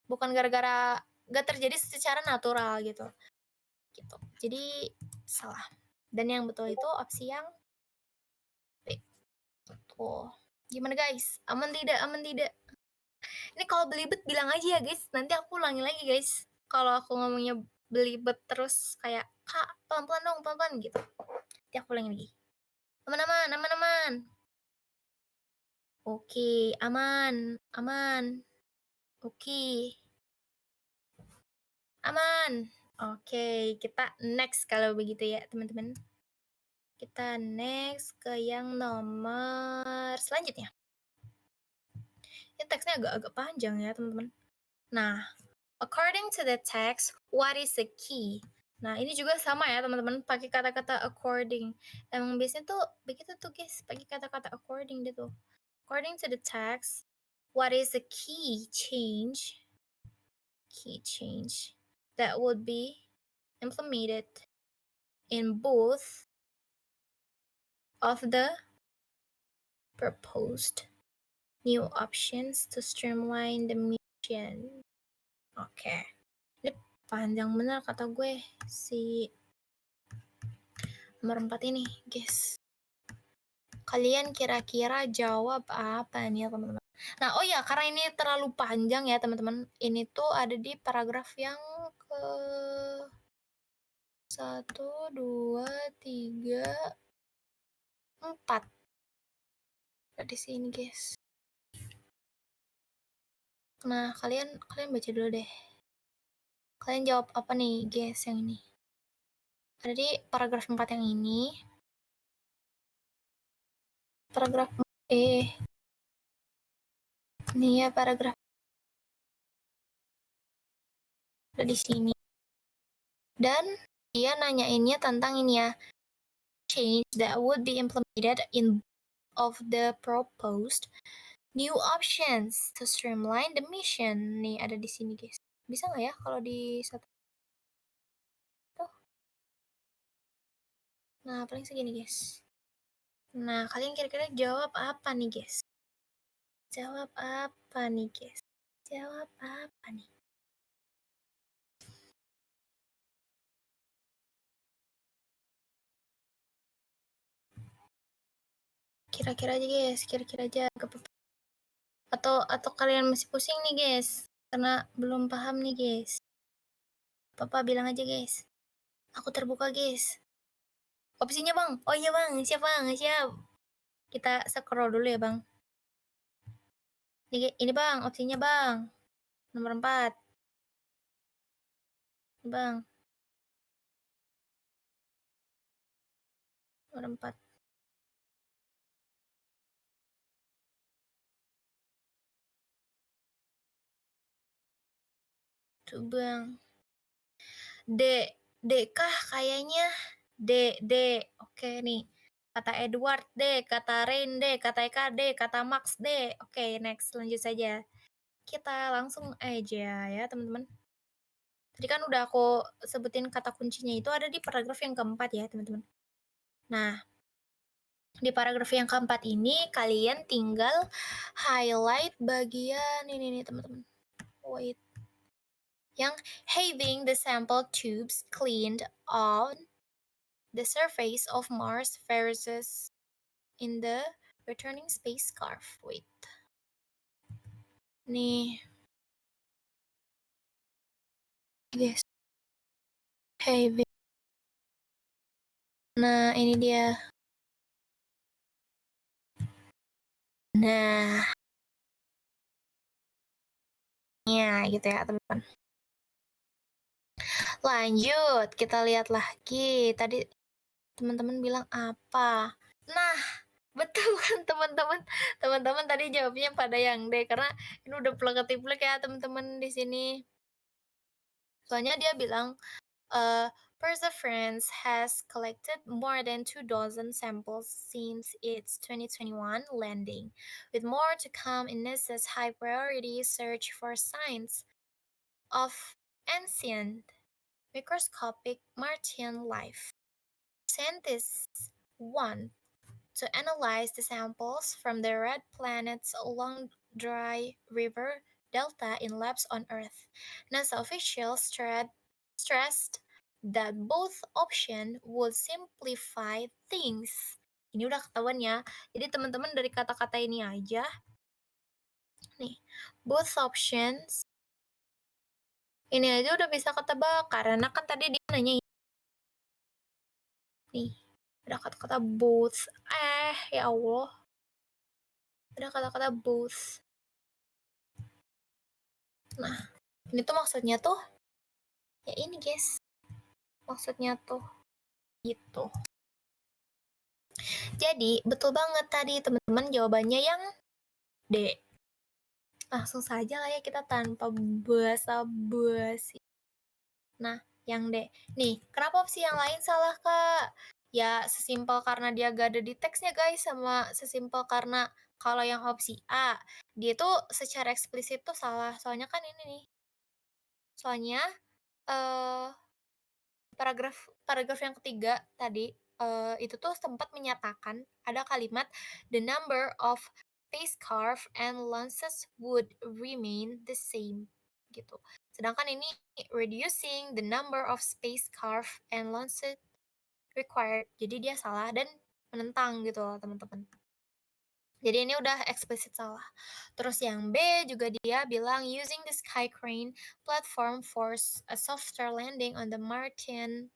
bukan gara-gara gak terjadi secara natural gitu, gitu. Jadi salah. Dan yang betul itu opsi yang B, tuh. Gimana guys? Aman tidak aman tidak? Ini kalau belibet bilang aja ya guys, nanti aku ulangi lagi guys. Kalau aku ngomongnya belibet terus kayak, "Kak, pelan-pelan dong, pelan-pelan," gitu. Nanti aku ulangi lagi. Aman aman aman aman. Oke, aman aman. Oke, aman. Oke, kita next kalau begitu ya teman-teman. Kita next ke yang nomor selanjutnya. Ini teksnya agak-agak panjang ya teman-teman. Nah, according to the text, what is the key? Nah, ini juga sama ya teman-teman, pakai kata-kata according. Emang biasanya tuh begitu tuh guys, pakai kata-kata according gitu. According to the text, what is the key change? Key change that would be implemented in both of the proposed New options to streamline the mission. Oke. Ini panjang bener kata gue si nomor 4 ini, guys. Kalian kira-kira jawab apa nih ya, teman-teman? Nah, oh ya, karena ini terlalu panjang ya, teman-teman. Ini tuh ada di paragraf yang ke 1, 2, 3, 4. Di sini, guys. Nah, kalian baca dulu deh. Kalian jawab apa nih, guys, yang ini? Ada di paragraf 4 yang ini. Paragraf ini ya paragraf ada di sini. Dan dia nanyainnya tentang ini ya, change that would be implemented in of the proposed new options to streamline the mission. Nih ada di sini, guys. Bisa nggak ya kalau di satu? Nah, paling segini, guys. Nah, kalian kira-kira jawab apa nih, guys? Jawab apa nih, guys? Jawab apa nih? Kira-kira aja, guys. Kira-kira aja. Atau kalian masih pusing nih, guys? Karena belum paham nih, guys. Papa bilang aja, guys. Aku terbuka, guys. Opsinya, Bang. Oh iya, Bang. Siap, Bang. Siap. Kita scroll dulu ya, Bang. Ini Bang, opsinya, Bang. Nomor 4. Bang. Nomor 4. Tuh, Bang. D. D kah kayaknya? D. Oke nih. Kata Edward D, kata Rain D, kata Eka D, kata Max D. Oke, next. Lanjut saja. Kita langsung aja ya, teman-teman. Tadi kan udah aku sebutin kata kuncinya itu ada di paragraf yang keempat ya, teman-teman. Nah, di paragraf yang keempat ini kalian tinggal highlight bagian ini nih, teman-teman. Wait. Yang having the sample tubes cleaned on the surface of Mars versus in the returning spacecraft. Wait. Nih. Guys. Having. Nah, ini dia. Nah. Ya, gitu ya, teman-teman. Lanjut, kita lihat lagi. Tadi teman-teman bilang apa? Nah, betul kan teman-teman? Teman-teman tadi jawabnya pada yang D karena ini udah plek-ketiplek ya teman-teman di sini. Soalnya dia bilang Perseverance has collected more than 2 dozen samples since its 2021 landing, with more to come in NASA's high priority search for signs of ancient microscopic Martian life. Scientists want to analyze the samples from the red planets along dry river delta in labs on Earth. NASA officials stressed that both option would simplify things. Ini udah ketahuan ya. Jadi teman-teman dari kata-kata ini aja. Nih, both options. Ini aja udah bisa ketebak karena kan tadi dia nanya nih. Ada kata-kata both. Ya Allah. Ada kata-kata both. Nah, ini tuh maksudnya tuh ya ini, guys. Maksudnya tuh gitu. Jadi, betul banget tadi teman-teman jawabannya yang D. Langsung saja lah ya kita tanpa basa-basi. Nah, yang D. Nih, kenapa opsi yang lain salah, Kak? Ya, sesimpel karena dia gak ada di teksnya, guys. Sama sesimpel karena kalau yang opsi A, dia tuh secara eksplisit tuh salah. Soalnya kan ini nih. Soalnya, paragraf paragraf yang ketiga tadi, itu tuh sempat menyatakan ada kalimat, "The number of spacecraft and launches would remain the same gitu. Sedangkan ini reducing the number of spacecraft and launches required. Jadi dia salah dan menentang gitu loh teman-teman. Jadi ini udah eksplisit salah. Terus yang B juga dia bilang using the sky crane platform for a softer landing on the Martian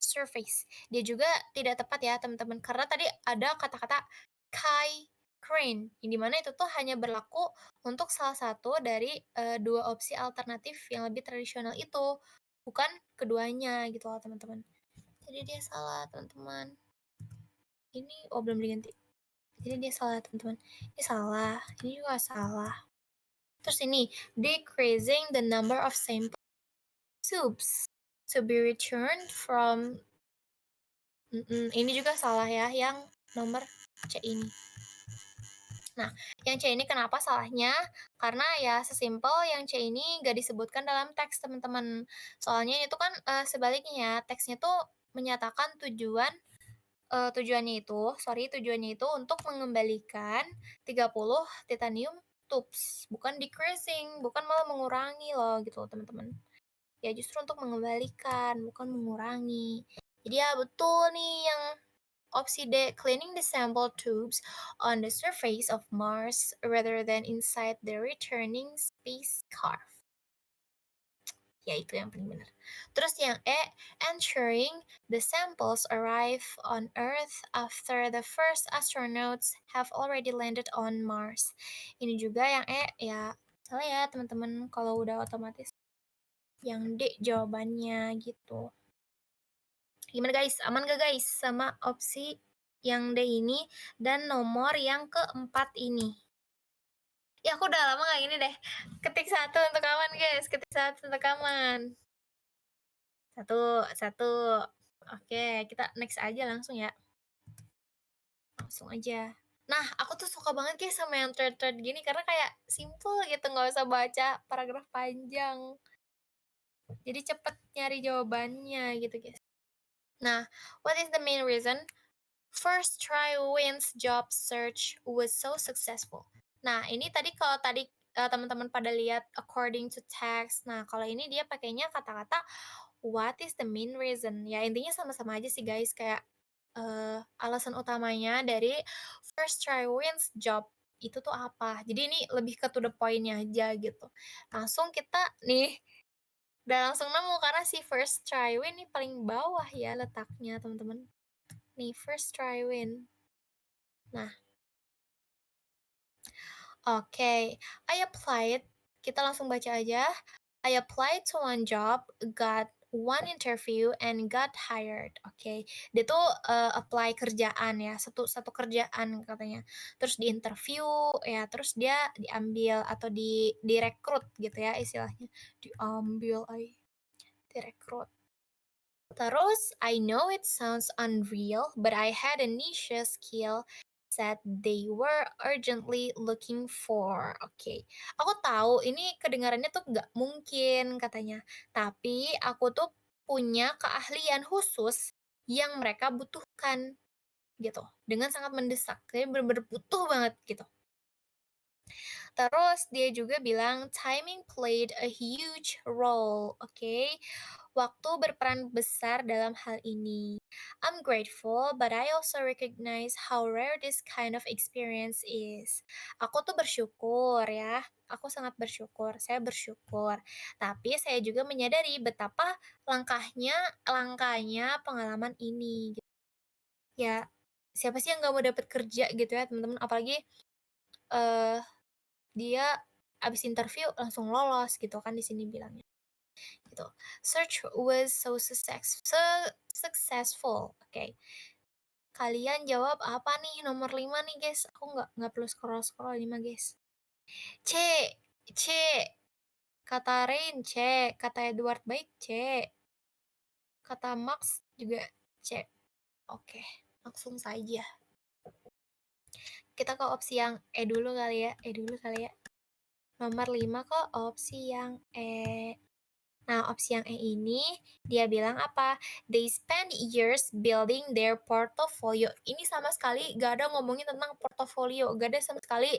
surface. Dia juga tidak tepat ya teman-teman karena tadi ada kata-kata sky crane yang dimana itu tuh hanya berlaku untuk salah satu dari dua opsi alternatif yang lebih tradisional itu, bukan keduanya gitu loh teman-teman. Jadi dia salah teman-teman. Ini belum diganti. Jadi dia salah teman-teman. Ini salah, ini juga salah. Terus ini decreasing the number of sample tubes to be returned from. Ini juga salah ya, yang nomor C ini. Nah, yang C ini kenapa salahnya? Karena ya sesimpel yang C ini nggak disebutkan dalam teks teman-teman. Soalnya itu kan sebaliknya ya, teksnya tuh menyatakan tujuannya itu untuk mengembalikan 30 titanium tubes, bukan decreasing, bukan malah mengurangi loh gitu teman-teman. Ya justru untuk mengembalikan, bukan mengurangi. Jadi ya betul nih yang opsi D, cleaning the sample tubes on the surface of Mars rather than inside the returning spacecraft. Ya itu yang paling benar. Terus yang E, ensuring the samples arrive on Earth after the first astronauts have already landed on Mars. Ini juga yang E, ya salah ya teman-teman kalau udah otomatis. Yang D jawabannya gitu. Gimana guys? Aman gak guys sama opsi yang D ini dan nomor yang keempat ini? Ya aku udah lama gak ini deh. Ketik satu untuk aman guys. Ketik satu untuk aman. Satu. Oke, kita next aja langsung ya. Langsung aja. Nah, aku tuh suka banget guys sama yang thread-thread gini karena kayak simple gitu, nggak usah baca paragraf panjang. Jadi cepet nyari jawabannya gitu guys. Nah, what is the main reason first try wins job search was so successful? Nah, ini kalau tadi teman-teman pada lihat according to text. Nah, kalau ini dia pakainya kata-kata what is the main reason? Ya intinya sama-sama aja sih guys, kayak alasan utamanya dari first try wins job itu tuh apa. Jadi ini lebih ke to the point-nya aja gitu. Langsung kita nih udah langsung nemu karena si first try win nih paling bawah ya letaknya teman-teman. Nih first try win. Nah, oke. I applied. Kita langsung baca aja. I applied to one job, got one interview, and got hired. Oke. Dia tuh apply kerjaan ya, satu kerjaan katanya. Terus di interview ya, terus dia diambil atau direkrut gitu ya istilahnya. Diambil direkrut. Terus, I know it sounds unreal, but I had a niche skill that they were urgently looking for. Oke, aku tahu ini kedengarannya tuh nggak mungkin katanya, tapi aku tuh punya keahlian khusus yang mereka butuhkan gitu, dengan sangat mendesak. Jadi bener-bener butuh banget gitu. Terus dia juga bilang timing played a huge role, oke? Waktu berperan besar dalam hal ini. I'm grateful, but I also recognize how rare this kind of experience is. Aku tuh bersyukur ya, aku sangat bersyukur, saya bersyukur. Tapi saya juga menyadari betapa langkahnya pengalaman ini. Ya, siapa sih yang nggak mau dapat kerja gitu ya teman-teman? Apalagi eh dia abis interview langsung lolos gitu kan di sini bilangnya, gitu. Search was successful. Oke. Kalian jawab apa nih nomor 5 nih, guys? Aku nggak perlu scroll-scroll ini mah, guys. C, C, kata Rain C, kata Edward baik C, kata Max juga C. Oke, langsung saja. Kita ke opsi yang E dulu kali ya, Nomor 5 kok opsi yang E. Nah, opsi yang E ini, dia bilang apa, they spend years building their portfolio. Ini sama sekali gak ada ngomongin tentang portofolio, gak ada sama sekali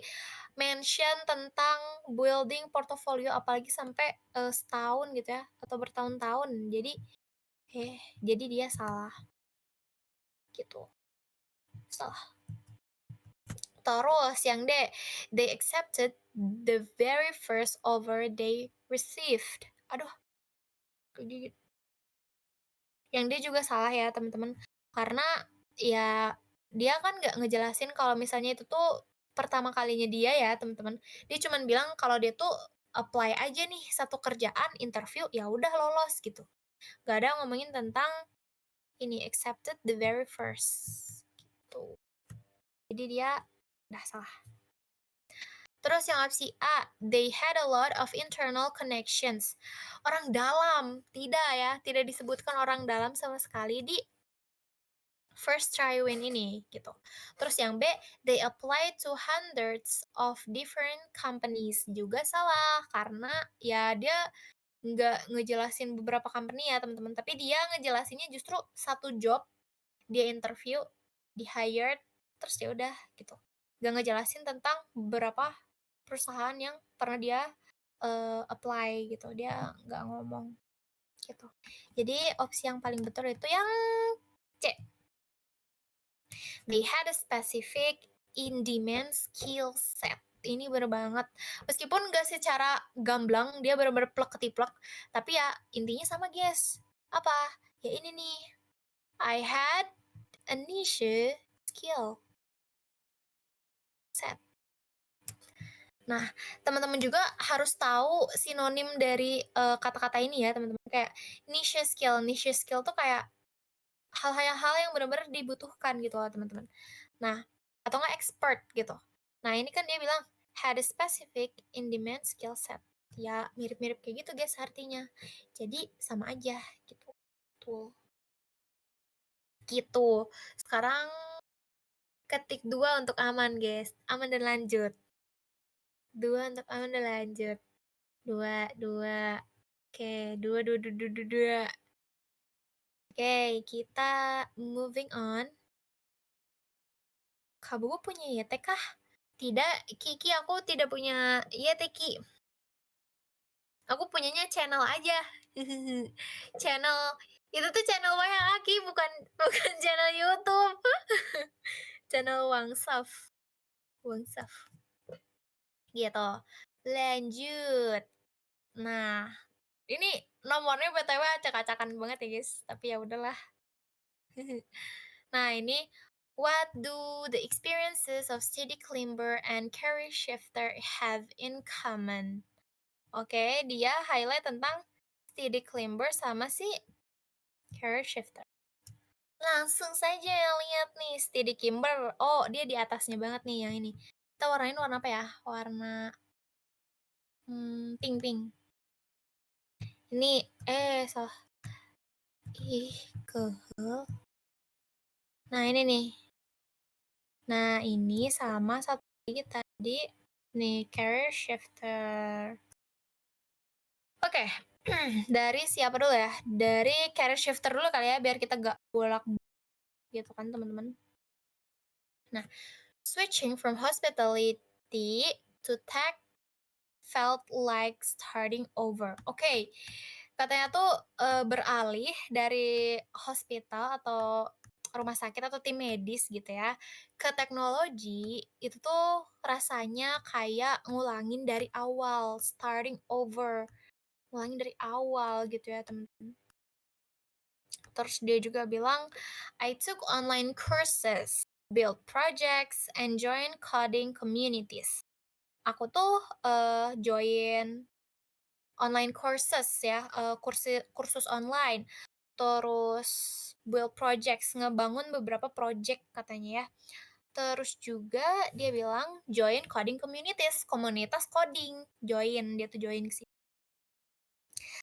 mention tentang building portfolio, apalagi sampai, setahun gitu ya, atau bertahun-tahun. Jadi dia salah, gitu, salah. Terus yang D, they accepted the very first offer they received. Aduh, kegigit. Yang D juga salah ya teman-teman, karena ya dia kan nggak ngejelasin kalau misalnya itu tuh pertama kalinya dia ya teman-teman. Dia cuman bilang kalau dia tuh apply aja nih satu kerjaan, interview, ya udah lolos gitu. Gak ada ngomongin tentang ini, accepted the very first, gitu. Jadi dia udah salah. Terus yang opsi A, they had a lot of internal connections. Orang dalam, tidak ya, tidak disebutkan orang dalam sama sekali di first try win ini gitu. Terus yang B, they apply to hundreds of different companies. Juga salah karena ya dia nggak ngejelasin beberapa company ya teman-teman, tapi dia ngejelasinnya justru satu job, dia interview, di hired, terus ya udah gitu. Nggak ngejelasin tentang beberapa perusahaan yang pernah dia apply gitu. Dia nggak ngomong gitu. Jadi opsi yang paling betul itu yang C. They had a specific in-demand skill set. Ini bener banget. Meskipun gak secara gamblang, dia bener-bener plek-ketiplek. Tapi ya intinya sama guys. Apa? Ya ini nih. I had a niche skill set. Nah, teman-teman juga harus tahu sinonim dari kata-kata ini ya, teman-teman. Kayak niche skill. Niche skill tuh kayak hal-hal yang benar-benar dibutuhkan gitu loh, teman-teman. Nah, atau nggak expert gitu. Nah, ini kan dia bilang had a specific in-demand skill set. Ya, mirip-mirip kayak gitu guys artinya. Jadi, sama aja gitu. Tuh. Gitu. Sekarang ketik 2 untuk aman guys. Aman dan lanjut. 2 untuk aman dan lanjut. 2, 2. Oke, 2, 2, 2, 2, 2, 2. Oke, kita moving on. Kak Bobo punya YT kah? Tidak, Kiki aku tidak punya YT, Ki. Aku punyanya channel aja. Channel itu tuh channel WA Ki, bukan bukan channel YouTube. Channel Wangsaf. Wangsaf. Gitu. Lanjut. Nah, ini nomornya BTW acak-acakan banget ya, guys. Tapi ya udahlah. Nah, ini what do the experiences of steady climber and carry shifter have in common? Oke, dia highlight tentang steady climber sama si carry shifter. Langsung saja lihat nih steady climber. Oh, dia di atasnya banget nih yang ini. Kita warnain warna apa ya? Warna pink pink. Ini salah. Ih, ke. Nah, ini nih. Nah, ini sama satu lagi tadi nih carrier shifter. Oke, dari siapa dulu ya? Dari carrier shifter dulu kali ya, biar kita gak bolak gitu kan teman-teman. Nah, switching from hospitality to tech felt like starting over. Oke, katanya tuh beralih dari hospital atau rumah sakit atau tim medis gitu ya ke teknologi itu tuh rasanya kayak ngulangin dari awal, starting over, ngulangin dari awal gitu ya teman-teman. Terus dia juga bilang, I took online courses, build projects, and join coding communities. Aku tuh join online courses ya, kursus online, terus build projects, ngebangun beberapa project katanya ya. Terus juga dia bilang join coding communities, komunitas coding, dia tuh join ke situ.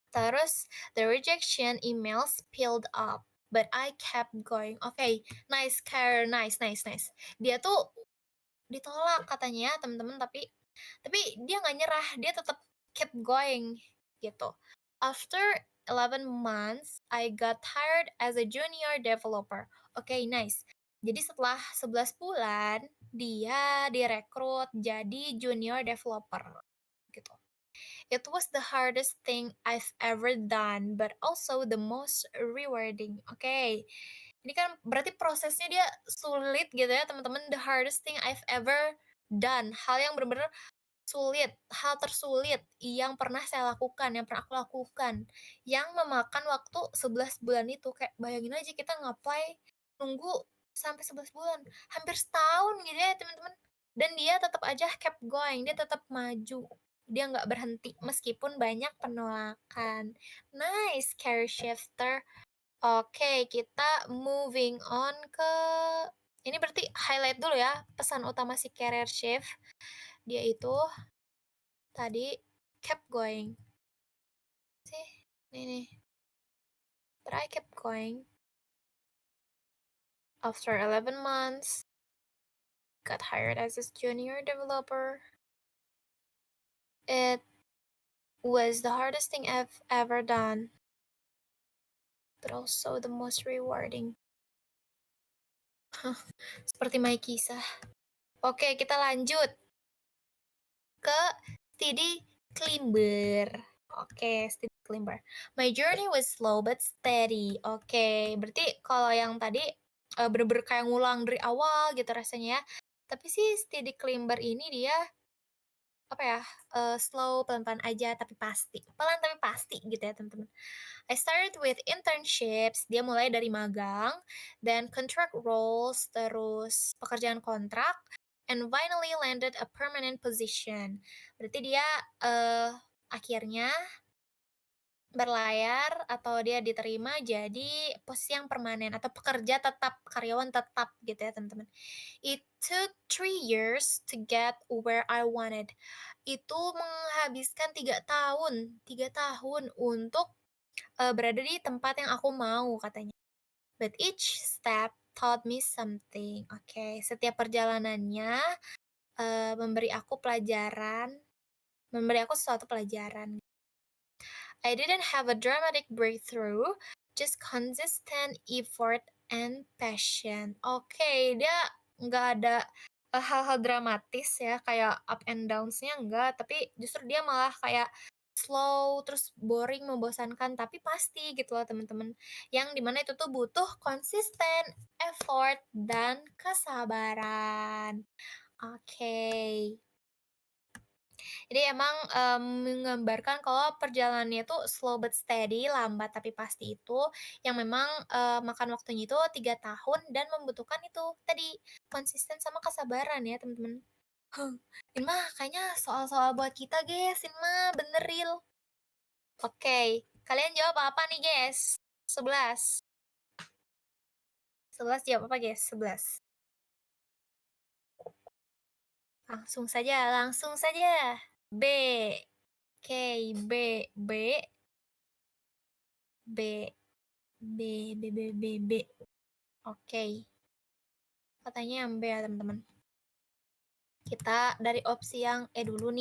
Terus the rejection emails piled up, but I kept going. Oke, nice care, nice. Dia tuh ditolak katanya ya teman-teman, tapi dia nggak nyerah, dia tetap keep going gitu. After 11 months, I got hired as a junior developer. Oke, nice. Jadi setelah 11 bulan, dia direkrut jadi junior developer, gitu. It was the hardest thing I've ever done, but also the most rewarding. Oke, ini kan berarti prosesnya dia sulit gitu ya, teman-teman. The hardest thing I've ever done. Hal yang bener-bener sulit, hal tersulit yang pernah saya lakukan, yang pernah aku lakukan, yang memakan waktu 11 bulan itu. Kayak bayangin aja kita nge-apply, nunggu sampai 11 bulan, hampir setahun gitu ya teman-teman. Dan dia tetap aja kept going, dia tetap maju. Dia nggak berhenti meskipun banyak penolakan. Nice, career shifter. Oke, kita moving on ke ini berarti highlight dulu ya, pesan utama si career shift. Dia itu tadi kept going sih, ini but I kept going. After 11 months, got hired as a junior developer. It was the hardest thing I've ever done, but also the most rewarding. Seperti my kisah. Oke, kita lanjut ke Steady Climber. Oke, Steady Climber. My journey was slow but steady. Oke, berarti kalau yang tadi bener-bener kayak ngulang dari awal gitu rasanya ya. Tapi si Steady Climber ini dia apa ya, slow, pelan-pelan aja tapi pasti. Pelan tapi pasti gitu ya, teman-teman. I started with internships, dia mulai dari magang, then contract roles, terus pekerjaan kontrak, and finally landed a permanent position. Berarti dia akhirnya berlayar atau dia diterima jadi posisi yang permanen atau pekerja tetap, karyawan tetap gitu ya teman-teman. It took 3 years to get where I wanted. Itu menghabiskan 3 tahun untuk berada di tempat yang aku mau katanya. But each step taught me something. Oke, setiap perjalanannya, memberi aku suatu pelajaran. I didn't have a dramatic breakthrough, just consistent effort and passion. Oke, dia nggak ada, hal-hal dramatis ya, kayak up and downs-nya enggak, tapi justru dia malah kayak slow, terus boring, membosankan, tapi pasti gitu loh teman-teman. Yang dimana itu tuh butuh konsisten, effort, dan kesabaran. Oke. Jadi emang, menggambarkan kalau perjalanannya itu slow but steady, lambat tapi pasti itu, yang memang, makan waktunya itu 3 tahun dan membutuhkan itu tadi, konsisten sama kesabaran ya teman-teman. Huh, ini mah kayaknya soal-soal buat kita guys, ini mah bener real. Oke, kalian jawab apa nih guys? 11. 11 jawab apa guys? 11. Langsung saja. B. Oke, B, B, B. Oke, katanya yang B ya teman-teman. Kita dari opsi yang E dulu.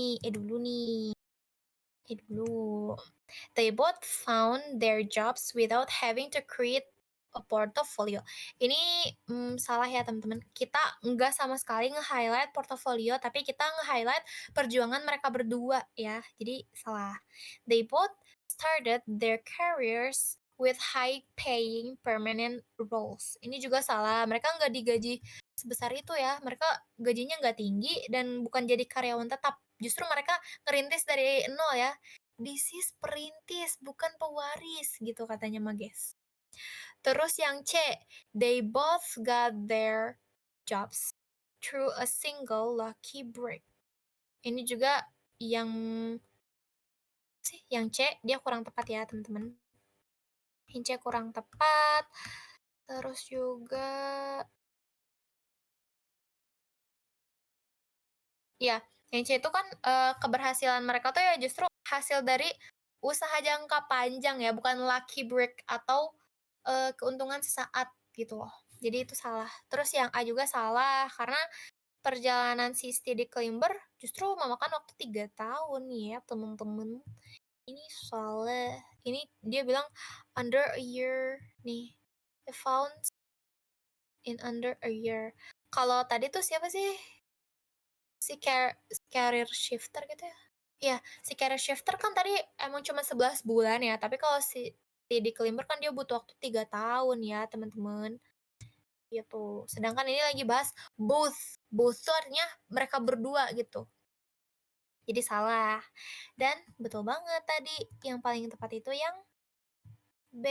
They both found their jobs without having to create a portfolio. Ini salah ya teman-teman. Kita nggak sama sekali nge-highlight portofolio, tapi kita nge-highlight perjuangan mereka berdua ya. Jadi salah. They both started their careers with high paying permanent roles. Ini juga salah. Mereka nggak digaji sebesar itu ya. Mereka gajinya nggak tinggi dan bukan jadi karyawan tetap. Justru mereka ngerintis dari nol ya. This is perintis, bukan pewaris gitu katanya Mages. Terus yang C, they both got their jobs through a single lucky break. Ini juga yang yang C dia kurang tepat ya teman-teman. Yang C kurang tepat. Terus juga ya, yang C itu kan, keberhasilan mereka tuh ya justru hasil dari usaha jangka panjang ya, bukan lucky break atau, keuntungan sesaat gitu loh. Jadi itu salah. Terus yang A juga salah, karena perjalanan si Steady Climber justru memakan waktu 3 tahun ya temen-temen. Ini soalnya ini dia bilang under a year nih, I found in under a year. Kalau tadi tuh siapa sih? Si career shifter gitu ya? Iya, si career shifter kan tadi emang cuma 11 bulan ya, tapi kalau si di Climber kan dia butuh waktu 3 tahun ya, teman-teman, gitu. Sedangkan ini lagi bahas both, both tuh artinya mereka berdua gitu, jadi salah. Dan betul banget tadi, yang paling tepat itu yang B,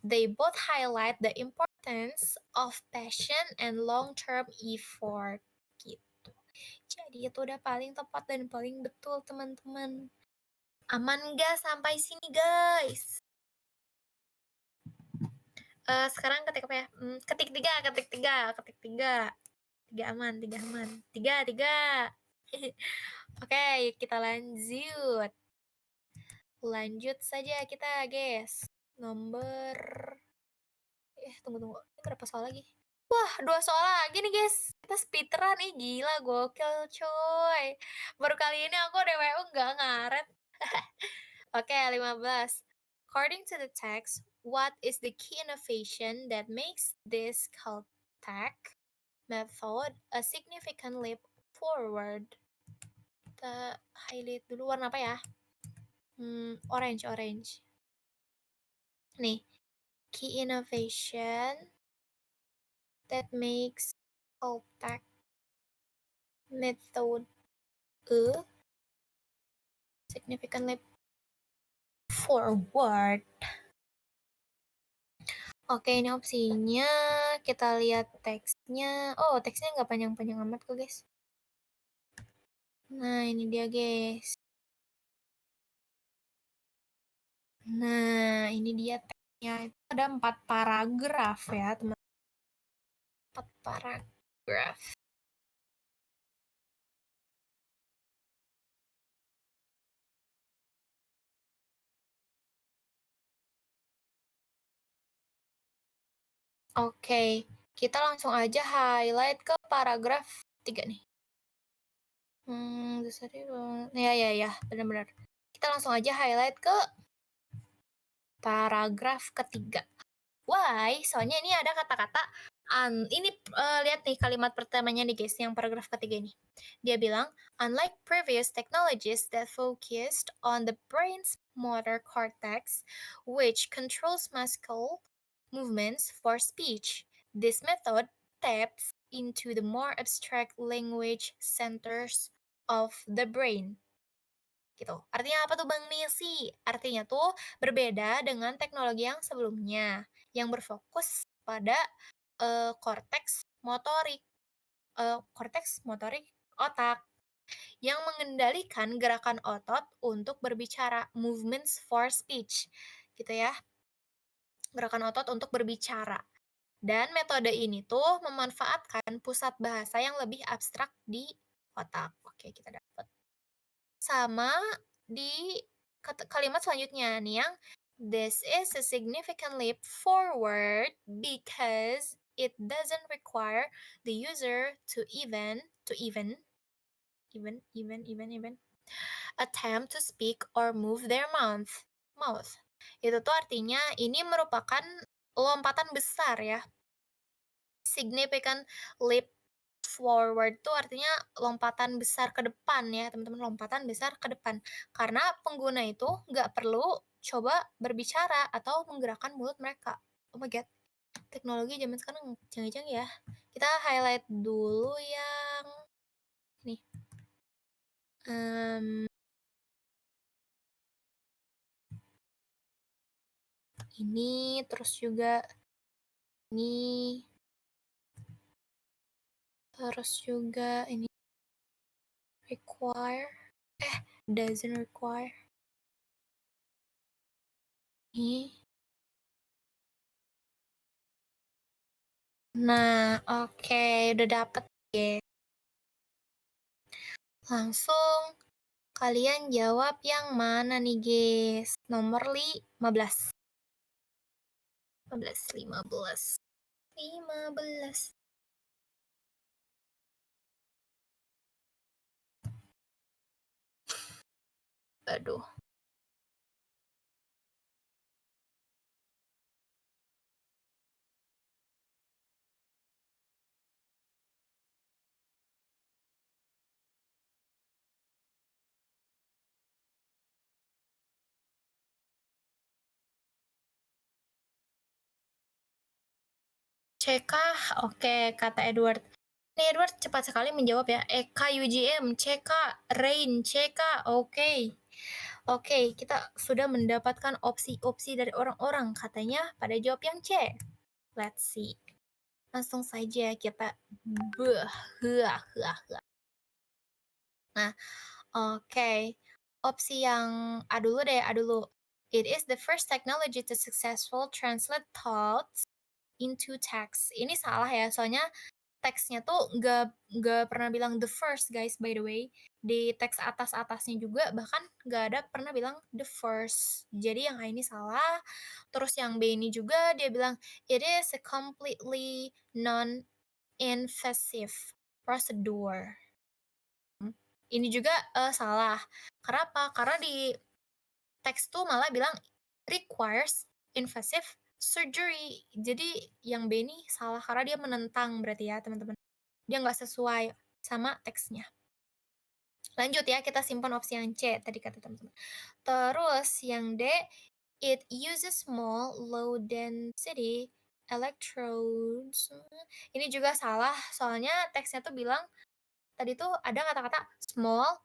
they both highlight the importance of passion and long-term effort, gitu. Jadi itu udah paling tepat dan paling betul, teman-teman. Aman nggak sampai sini, guys? Sekarang ketik apa ya? Ketik 3, ketik 3, ketik 3. 3 aman, 3 aman. 3, 3. Oke, kita lanjut. Lanjut saja kita, guys. Nomor tunggu tunggu. Ini berapa soal lagi? Wah, 2 soal lagi nih, guys. Kita speedrun nih, gila gokil coy. Baru kali ini aku DWU nggak ngaret. Oke, 15. According to the text, what is the key innovation that makes this Caltech method a significant leap forward? Kita highlight dulu warna apa ya? Orange, orange. Nih, key innovation that makes Caltech method a significant leap forward. Oke, ini opsinya. Kita lihat teksnya. Oh, teksnya nggak panjang-panjang amat kok, guys. Nah, ini dia, guys. Nah, ini dia teksnya. Itu ada 4 paragraf ya, teman. 4 paragraf. Oke, kita langsung aja highlight ke paragraf 3 nih. Ya, benar-benar. Kita langsung aja highlight ke paragraf ketiga. Why? Soalnya ini ada kata-kata ini lihat nih kalimat pertamanya nih guys, yang paragraf ketiga ini. Dia bilang, unlike previous technologies that focused on the brain's motor cortex, which controls muscle movements for speech, this method taps into the more abstract language centers of the brain. Gitu. Artinya apa tuh Bang Nisi? Artinya tuh berbeda dengan teknologi yang sebelumnya yang berfokus pada korteks motorik, korteks motorik otak yang mengendalikan gerakan otot untuk berbicara, movements for speech, gitu ya. Gerakan otot untuk berbicara. Dan metode ini tuh memanfaatkan pusat bahasa yang lebih abstrak di otak. Oke, kita dapat. Sama di kalimat selanjutnya nih yang this is a significant leap forward because it doesn't require the user to even attempt to speak or move their mouth. Itu tuh artinya ini merupakan lompatan besar ya. Significant leap forward tuh artinya lompatan besar ke depan ya, teman-teman, lompatan besar ke depan. Karena pengguna itu nggak perlu coba berbicara atau menggerakkan mulut mereka. Oh my god, teknologi zaman sekarang canggih-canggih ya. Kita highlight dulu yang nih. Ini terus juga ini terus juga ini require doesn't require ini. Nah, oke, udah dapet ya. Langsung kalian jawab yang mana nih, guys? Nomor 15. 15, 15. 15. Aduh. C kah? Oke, kata Edward. Nih Edward cepat sekali menjawab ya. Eka UGM, C Kak, Rain, C Kak. Oke. Oke, kita sudah mendapatkan opsi-opsi dari orang-orang. Katanya pada jawab yang C. Let's see. Langsung saja kita beh, hua, hua, hua. Nah, oke. Opsi yang A dulu deh, A dulu. It is the first technology to successful translate thoughts into text. Ini salah ya, soalnya teksnya tuh nggak pernah bilang the first guys, by the way. Di teks atas-atasnya juga bahkan nggak ada pernah bilang the first. Jadi yang A ini salah. Terus yang B ini juga dia bilang it is a completely non-invasive procedure. Ini juga salah. Kenapa? Karena di teks tuh malah bilang requires invasive surgery. Jadi yang B ini salah karena dia menentang berarti ya teman-teman. Dia nggak sesuai sama teksnya. Lanjut ya, kita simpan opsi yang C tadi kata teman-teman. Terus yang D, it uses small low density electrodes. Ini juga salah, soalnya teksnya tuh bilang tadi tuh ada kata-kata small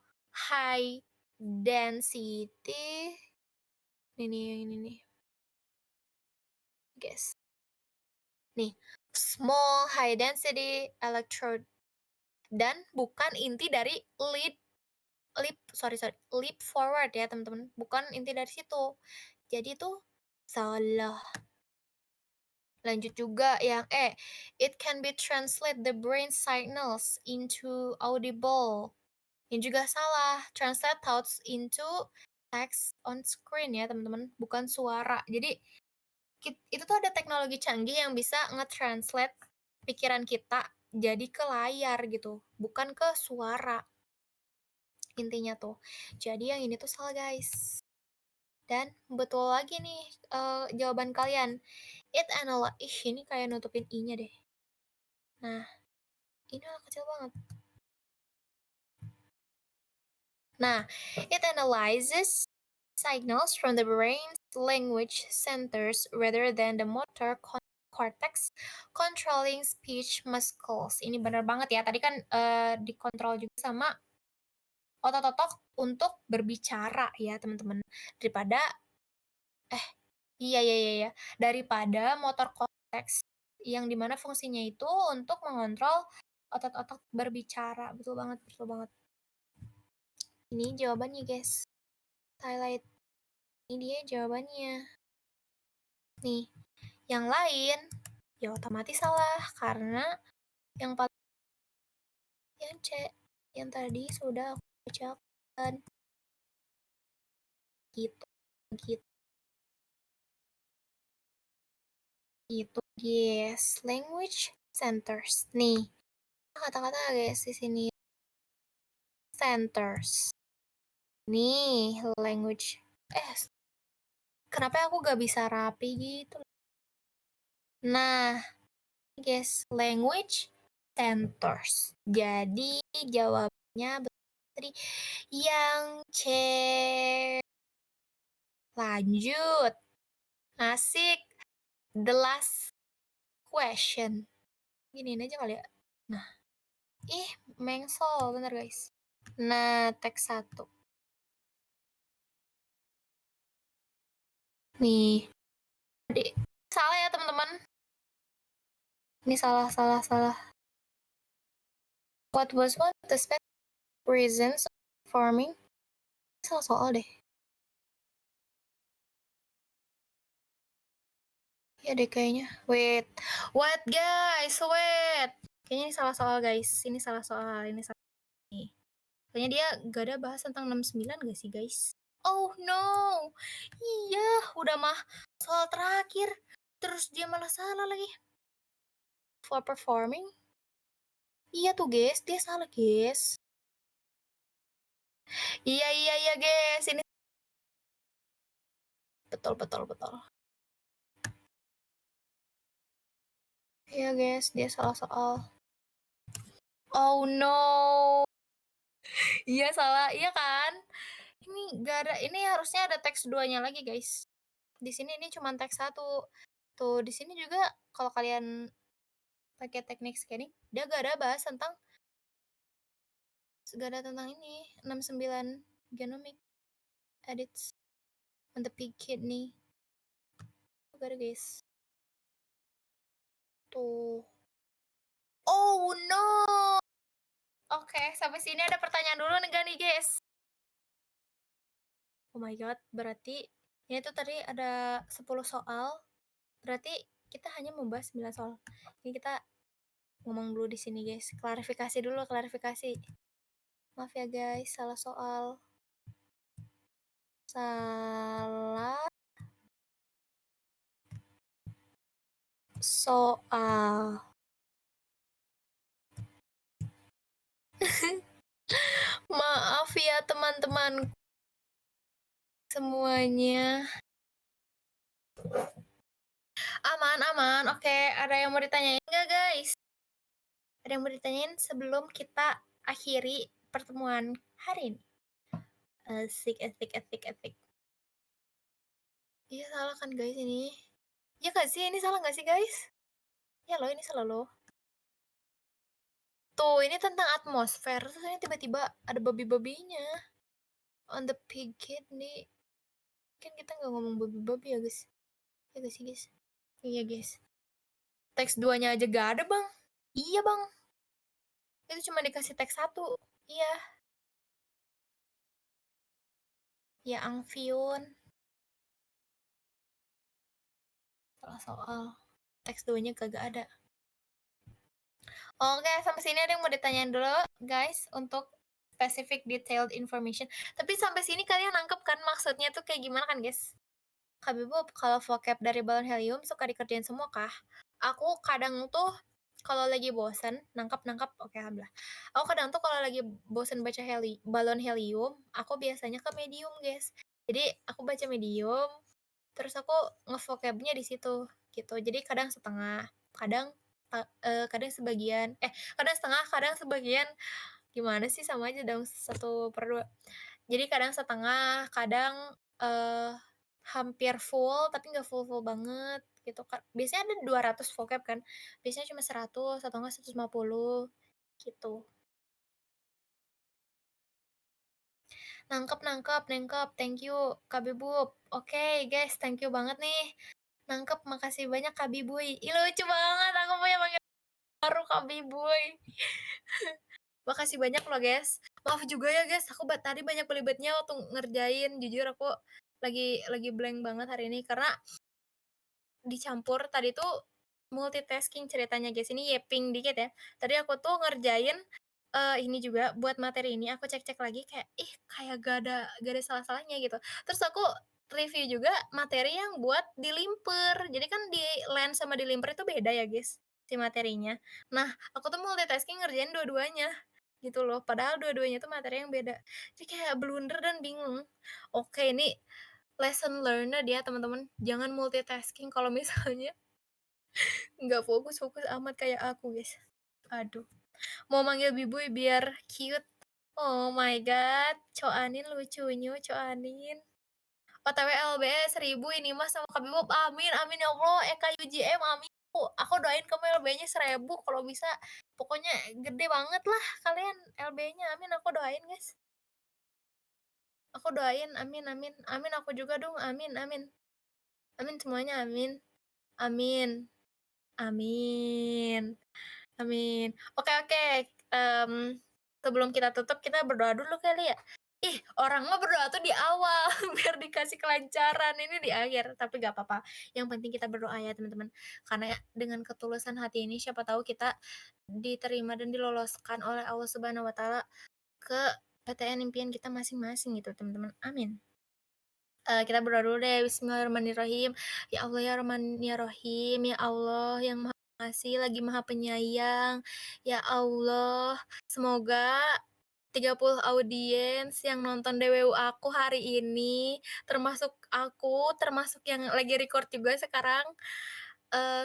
high density. Ini nih, guys. Nih, small high density electrode dan bukan inti dari lead leap forward ya teman-teman, bukan inti dari situ. Jadi tuh salah. Lanjut juga yang E, it can be translate the brain signals into audible. Ini juga salah, translate thoughts into text on screen ya teman-teman, bukan suara. Jadi itu tuh ada teknologi canggih yang bisa nge-translate pikiran kita jadi ke layar gitu, bukan ke suara. Intinya tuh. Jadi yang ini tuh salah guys. Dan betul lagi nih jawaban kalian. It analyze, ini kayak nutupin i-nya deh. Nah, ini kecil banget. Nah, it analyzes signals from the brain's language centers rather than the motor cortex controlling speech muscles. Ini benar banget ya. Tadi kan dikontrol juga sama otot-otot untuk berbicara ya, teman-teman. Daripada iya iya iya iya, daripada motor cortex yang dimana fungsinya itu untuk mengontrol otot-otot berbicara. Betul banget betul banget. Ini jawabannya, guys. Highlight. Ini dia jawabannya. Nih, yang lain ya otomatis salah karena yang paling yang C yang tadi sudah aku bacakan. Gitu. Gitu. Itu, guys. Language centers. Nih, kata-kata guys di sini centers. Nih, language. Kenapa aku gak bisa rapi gitu? Nah, guys, language centers. Jadi jawabnya tadi yang C. Lanjut. Asik. The last question. Giniin aja kali ya. Nah, mengsol bener guys. Nah, teks 1. Nih. Adik. Salah ya teman-teman. Ini salah, salah, salah. What was one of the specific reasons for forming? Salah soal deh. Ya deh kayaknya. Wait. What guys? Wait. Kayaknya ini salah soal guys. Ini salah soal. Ini salah. Nih. Kayaknya dia gak ada bahas tentang 69 gak sih guys? Oh no. Iya, udah mah soal terakhir. Terus dia malah salah lagi. For performing? Iya tuh guys, dia salah guys. Iya iya iya guys, ini betul betul betul. Iya guys, dia salah soal. Oh no. Iya salah, iya kan? Ini gak ada, ini harusnya ada teks 2-nya lagi guys. Di sini ini cuma teks 1. Tuh, di sini juga kalau kalian pakai teknik scanning, dia gak ada bahas tentang gak ada tentang ini, 69 genomic edits on the pig kidney. Gak ada, guys. Tuh. Oh no! Oke, sampai sini ada pertanyaan dulu nih, nih guys? Oh my god, berarti ini tuh tadi ada 10 soal. Berarti kita hanya membahas 9 soal. Ini kita ngomong dulu di sini, guys. Klarifikasi dulu, klarifikasi. Maaf ya, guys, salah soal. Salah soal. Maaf ya, teman-teman semuanya. Aman, aman. Oke, ada yang mau ditanyain nggak, guys? Ada yang mau ditanyain sebelum kita akhiri pertemuan hari ini? Asik, asik, asik, asik. Iya, salah kan, guys, ini? Iya nggak sih? Ini salah nggak sih, guys? Ya loh, ini salah loh. Tuh, ini tentang atmosfer. Terus ini tiba-tiba ada babi-babinya. On the pig kidney. Kan kita nggak ngomong babi-babi ya, guys? Ya gak sih, guys? Iya, guys. Teks 2-nya aja gak ada, Bang. Iya, Bang. Itu cuma dikasih teks 1. Iya. Ya ampun. Salah soal. Teks 2-nya kagak ada. Oke, sampai sini ada yang mau ditanyain dulu, guys, untuk specific detailed information. Tapi sampai sini kalian nangkep kan maksudnya tuh kayak gimana kan, guys? Kak Bibu, kalau vocab dari balon helium suka dikerjain semua kah? Aku kadang tuh kalau lagi bosen, nangkep, oke alhamdulillah. Aku kadang tuh kalau lagi bosen baca balon helium, aku biasanya ke medium, guys. Jadi aku baca medium, terus aku ngevocabnya di situ, gitu. Jadi kadang setengah, kadang kadang sebagian, kadang setengah, kadang sebagian. Gimana sih, sama aja dong, 1/2. Jadi kadang setengah, kadang eh hampir full, tapi nggak full-full banget gitu kan. Biasanya ada 200 vocab kan, biasanya cuma 100 atau enggak 150 gitu. Nangkep, nangkep, nangkep, thank you Kak Bibub. Oke guys, thank you banget nih. Nangkep, makasih banyak Kak Bibuy. Ih, lucu banget, aku punya panggil baru Kak Bibuy. Makasih banyak loh guys. Maaf juga ya guys, aku tadi banyak belibetnya waktu ngerjain. Jujur aku lagi blank banget hari ini karena dicampur tadi tuh multitasking ceritanya guys, ini yeping dikit ya. Tadi aku tuh ngerjain, ini juga buat materi ini aku cek-cek lagi kayak, ih kayak gak ada salah-salahnya gitu. Terus aku review juga materi yang buat di Limper. Jadi kan di Lens sama di Limper itu beda ya guys, si materinya. Nah, aku tuh multitasking ngerjain dua-duanya, gitu loh. Padahal dua-duanya tuh materi yang beda. Jadi kayak blunder dan bingung. Oke, ini lesson learned ya teman-teman, jangan multitasking kalau misalnya nggak fokus-fokus amat kayak aku guys. Aduh, mau manggil Bibuy biar cute. Oh my god, Coanin lucunya, Coanin. OTW LBS 1000 ini mas sama Kak Bibop, amin, amin ya Allah, Eka UGM, amin. Aku doain kamu LB-nya 1000 kalau bisa. Pokoknya gede banget lah kalian LB-nya, amin, aku doain guys. Aku doain, amin, amin. Amin aku juga dong, amin, amin. Amin semuanya, amin. Amin. Amin. Amin. Oke, oke, sebelum kita tutup kita berdoa dulu kali ya? Ih, orang mah berdoa tuh di awal biar dikasih kelancaran, ini di akhir, tapi gak apa-apa, yang penting kita berdoa ya teman-teman. Karena ya dengan ketulusan hati ini siapa tahu kita diterima dan diloloskan oleh Allah Subhanahu wa taala ke PTN impian kita masing-masing gitu, teman-teman. Amin. Kita berdoa dulu deh, bismillahirrahmanirrahim. Ya Allah, ya Rahman, ya Rahim, ya Allah yang Maha Pengasih lagi Maha Penyayang. Ya Allah, semoga 30 audiens yang nonton DWU aku hari ini, termasuk aku, termasuk yang lagi record juga sekarang,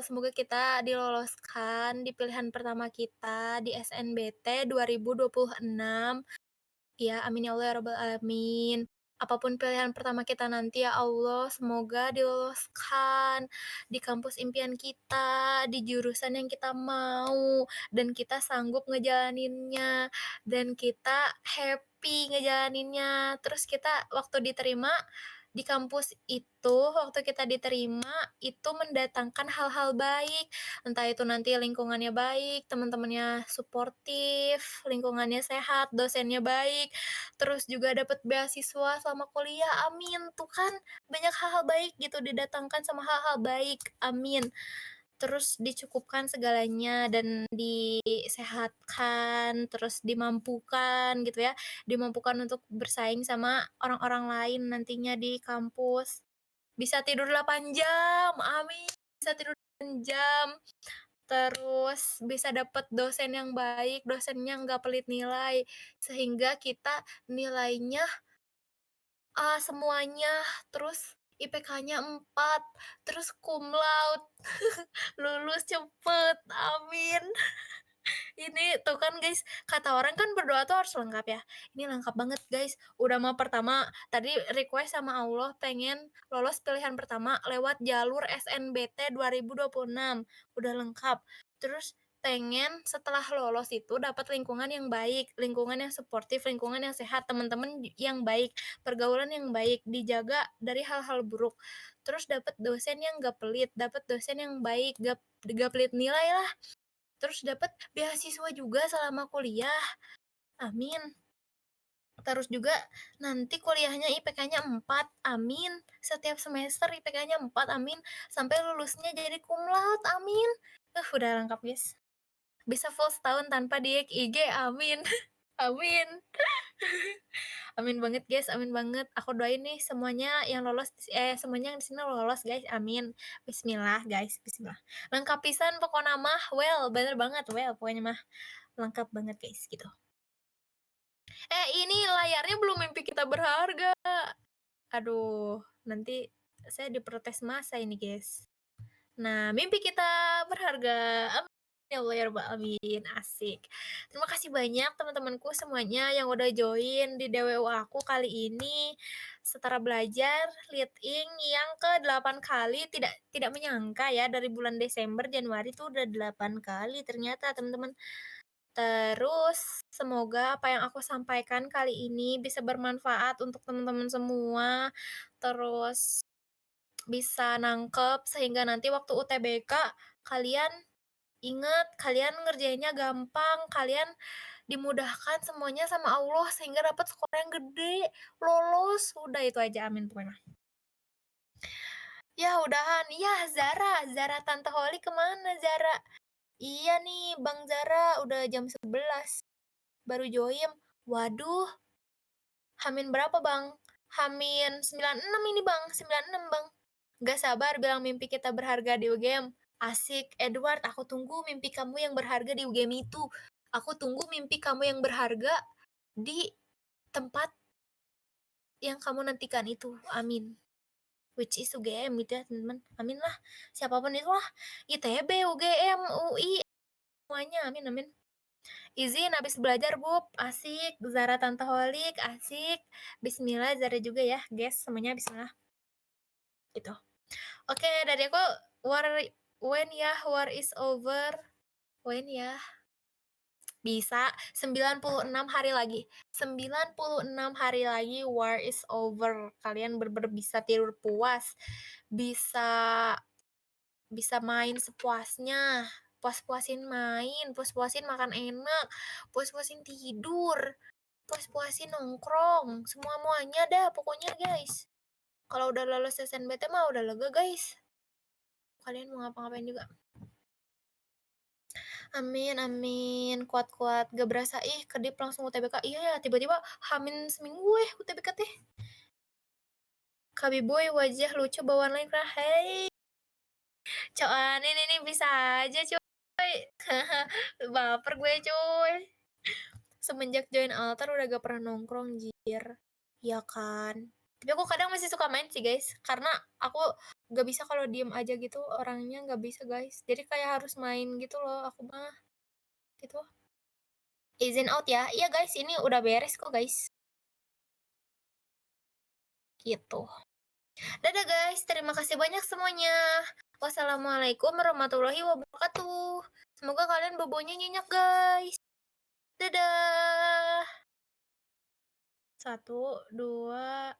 semoga kita diloloskan di pilihan pertama kita di SNBT 2026. Ya, amin ya Allah ya rabbal alamin. apapun pilihan pertama kita nanti ya Allah, semoga diloloskan di kampus impian kita, di jurusan yang kita mau, dan kita sanggup ngejalaninnya, dan kita happy ngejalaninnya. Terus kita waktu diterima di kampus itu, waktu kita diterima, itu mendatangkan hal-hal baik. Entah itu nanti lingkungannya baik, teman-temannya suportif, lingkungannya sehat, dosennya baik, terus juga dapat beasiswa selama kuliah, amin. Tuh kan banyak hal-hal baik gitu didatangkan sama hal-hal baik, amin. Terus dicukupkan segalanya dan disehatkan, terus dimampukan gitu ya, dimampukan untuk bersaing sama orang-orang lain nantinya di kampus. Bisa tidur 8 jam, amin, bisa tidur 8 jam. Terus bisa dapat dosen yang baik, dosennya nggak pelit nilai, sehingga kita nilainya A semuanya, terus IPK-nya 4, terus cum laude, lulus cepet, amin. Ini tuh kan guys, kata orang kan berdoa tuh harus lengkap ya. Ini lengkap banget guys. Udah mah pertama tadi request sama Allah pengen lolos pilihan pertama lewat jalur SNBT 2026. Udah lengkap. Terus pengen setelah lolos itu dapat lingkungan yang baik, lingkungan yang suportif, lingkungan yang sehat, teman-teman yang baik, pergaulan yang baik, dijaga dari hal-hal buruk. Terus dapat dosen yang gak pelit, dapat dosen yang baik, gak pelit nilai lah. Terus dapat beasiswa juga selama kuliah, amin. Terus juga nanti kuliahnya IPK-nya 4, amin. Setiap semester IPK-nya 4, amin. Sampai lulusnya jadi cum laude, amin. Udah lengkap, guys. Bisa full setahun tanpa diet IG, amin. Amin. Amin banget, guys, amin banget. Aku doain nih semuanya yang lolos, semuanya yang di sini lolos, guys, amin. Bismillah, guys, bismillah. Lengkap pisan pokoknya mah, well, bener banget, well, pokoknya mah lengkap banget, guys, gitu. Ini layarnya belum mimpi kita berharga. Aduh, nanti saya diprotes masa ini, guys. Nah, mimpi kita berharga. Amin. Ya Allah ya Rabbal Alamin. Asik. Terima kasih banyak teman-temanku semuanya yang udah join di DWU aku kali ini. Setara belajar leading yang ke-8 kali. Tidak menyangka ya dari bulan Desember, Januari tuh udah 8 kali ternyata teman-teman. Terus semoga apa yang aku sampaikan kali ini bisa bermanfaat untuk teman-teman semua. Terus bisa nangkep sehingga nanti waktu UTBK kalian ingat, kalian ngerjainnya gampang, kalian dimudahkan semuanya sama Allah sehingga dapat skor yang gede, lolos, udah itu aja amin pokoknya. Ya udahan, ya Zara Tante Holly kemana Zara? Iya nih Bang Zara udah jam 11 baru join. Waduh, Hamin berapa Bang? Hamin 96 ini Bang, 96 Bang. Gak sabar bilang mimpi kita berharga di UGM. Asik, Edward, aku tunggu mimpi kamu yang berharga di UGM itu. Aku tunggu mimpi kamu yang berharga di tempat yang kamu nantikan itu. Amin. Which is UGM gitu ya teman-teman. Amin lah. Siapapun itu lah. ITB, UGM, UI, semuanya. Amin, amin. Izin habis belajar, Bub. Asik. Zara Tante Holik, asik. Bismillah, Zara juga ya, guys. Semuanya bismillah. Gitu. Oke, dari aku, war, when ya, war is over. When ya. Bisa 96 hari lagi. 96 hari lagi war is over. Kalian bener-bener bisa tidur puas. Bisa bisa main sepuasnya. Puas-puasin main, puas-puasin makan enak, puas-puasin tidur, puas-puasin nongkrong, semua-muanya dah pokoknya guys. Kalau udah lolos SNBT mah udah lega guys. Kalian mau ngapa-ngapain juga. Amin, amin. Kuat-kuat. Gak berasa, kedip langsung UTBK. Iya ya, tiba-tiba hamin seminggu UTBK teh. Kabiboy wajah lucu bawaan lain kah? Hei, coan ini bisa aja cuy. Baper gue cuy. Semenjak join altar udah gak pernah nongkrong jir. Ya kan. Tapi aku kadang masih suka main sih guys. Karena aku gak bisa kalau diem aja gitu. Orangnya gak bisa guys. Jadi kayak harus main gitu loh aku mah. Gitu. Izin out ya. Iya guys, ini udah beres kok guys. gitu. Dadah guys, terima kasih banyak semuanya. Wassalamualaikum warahmatullahi wabarakatuh. Semoga kalian bobonya nyenyak guys. Dadah. Satu, 2.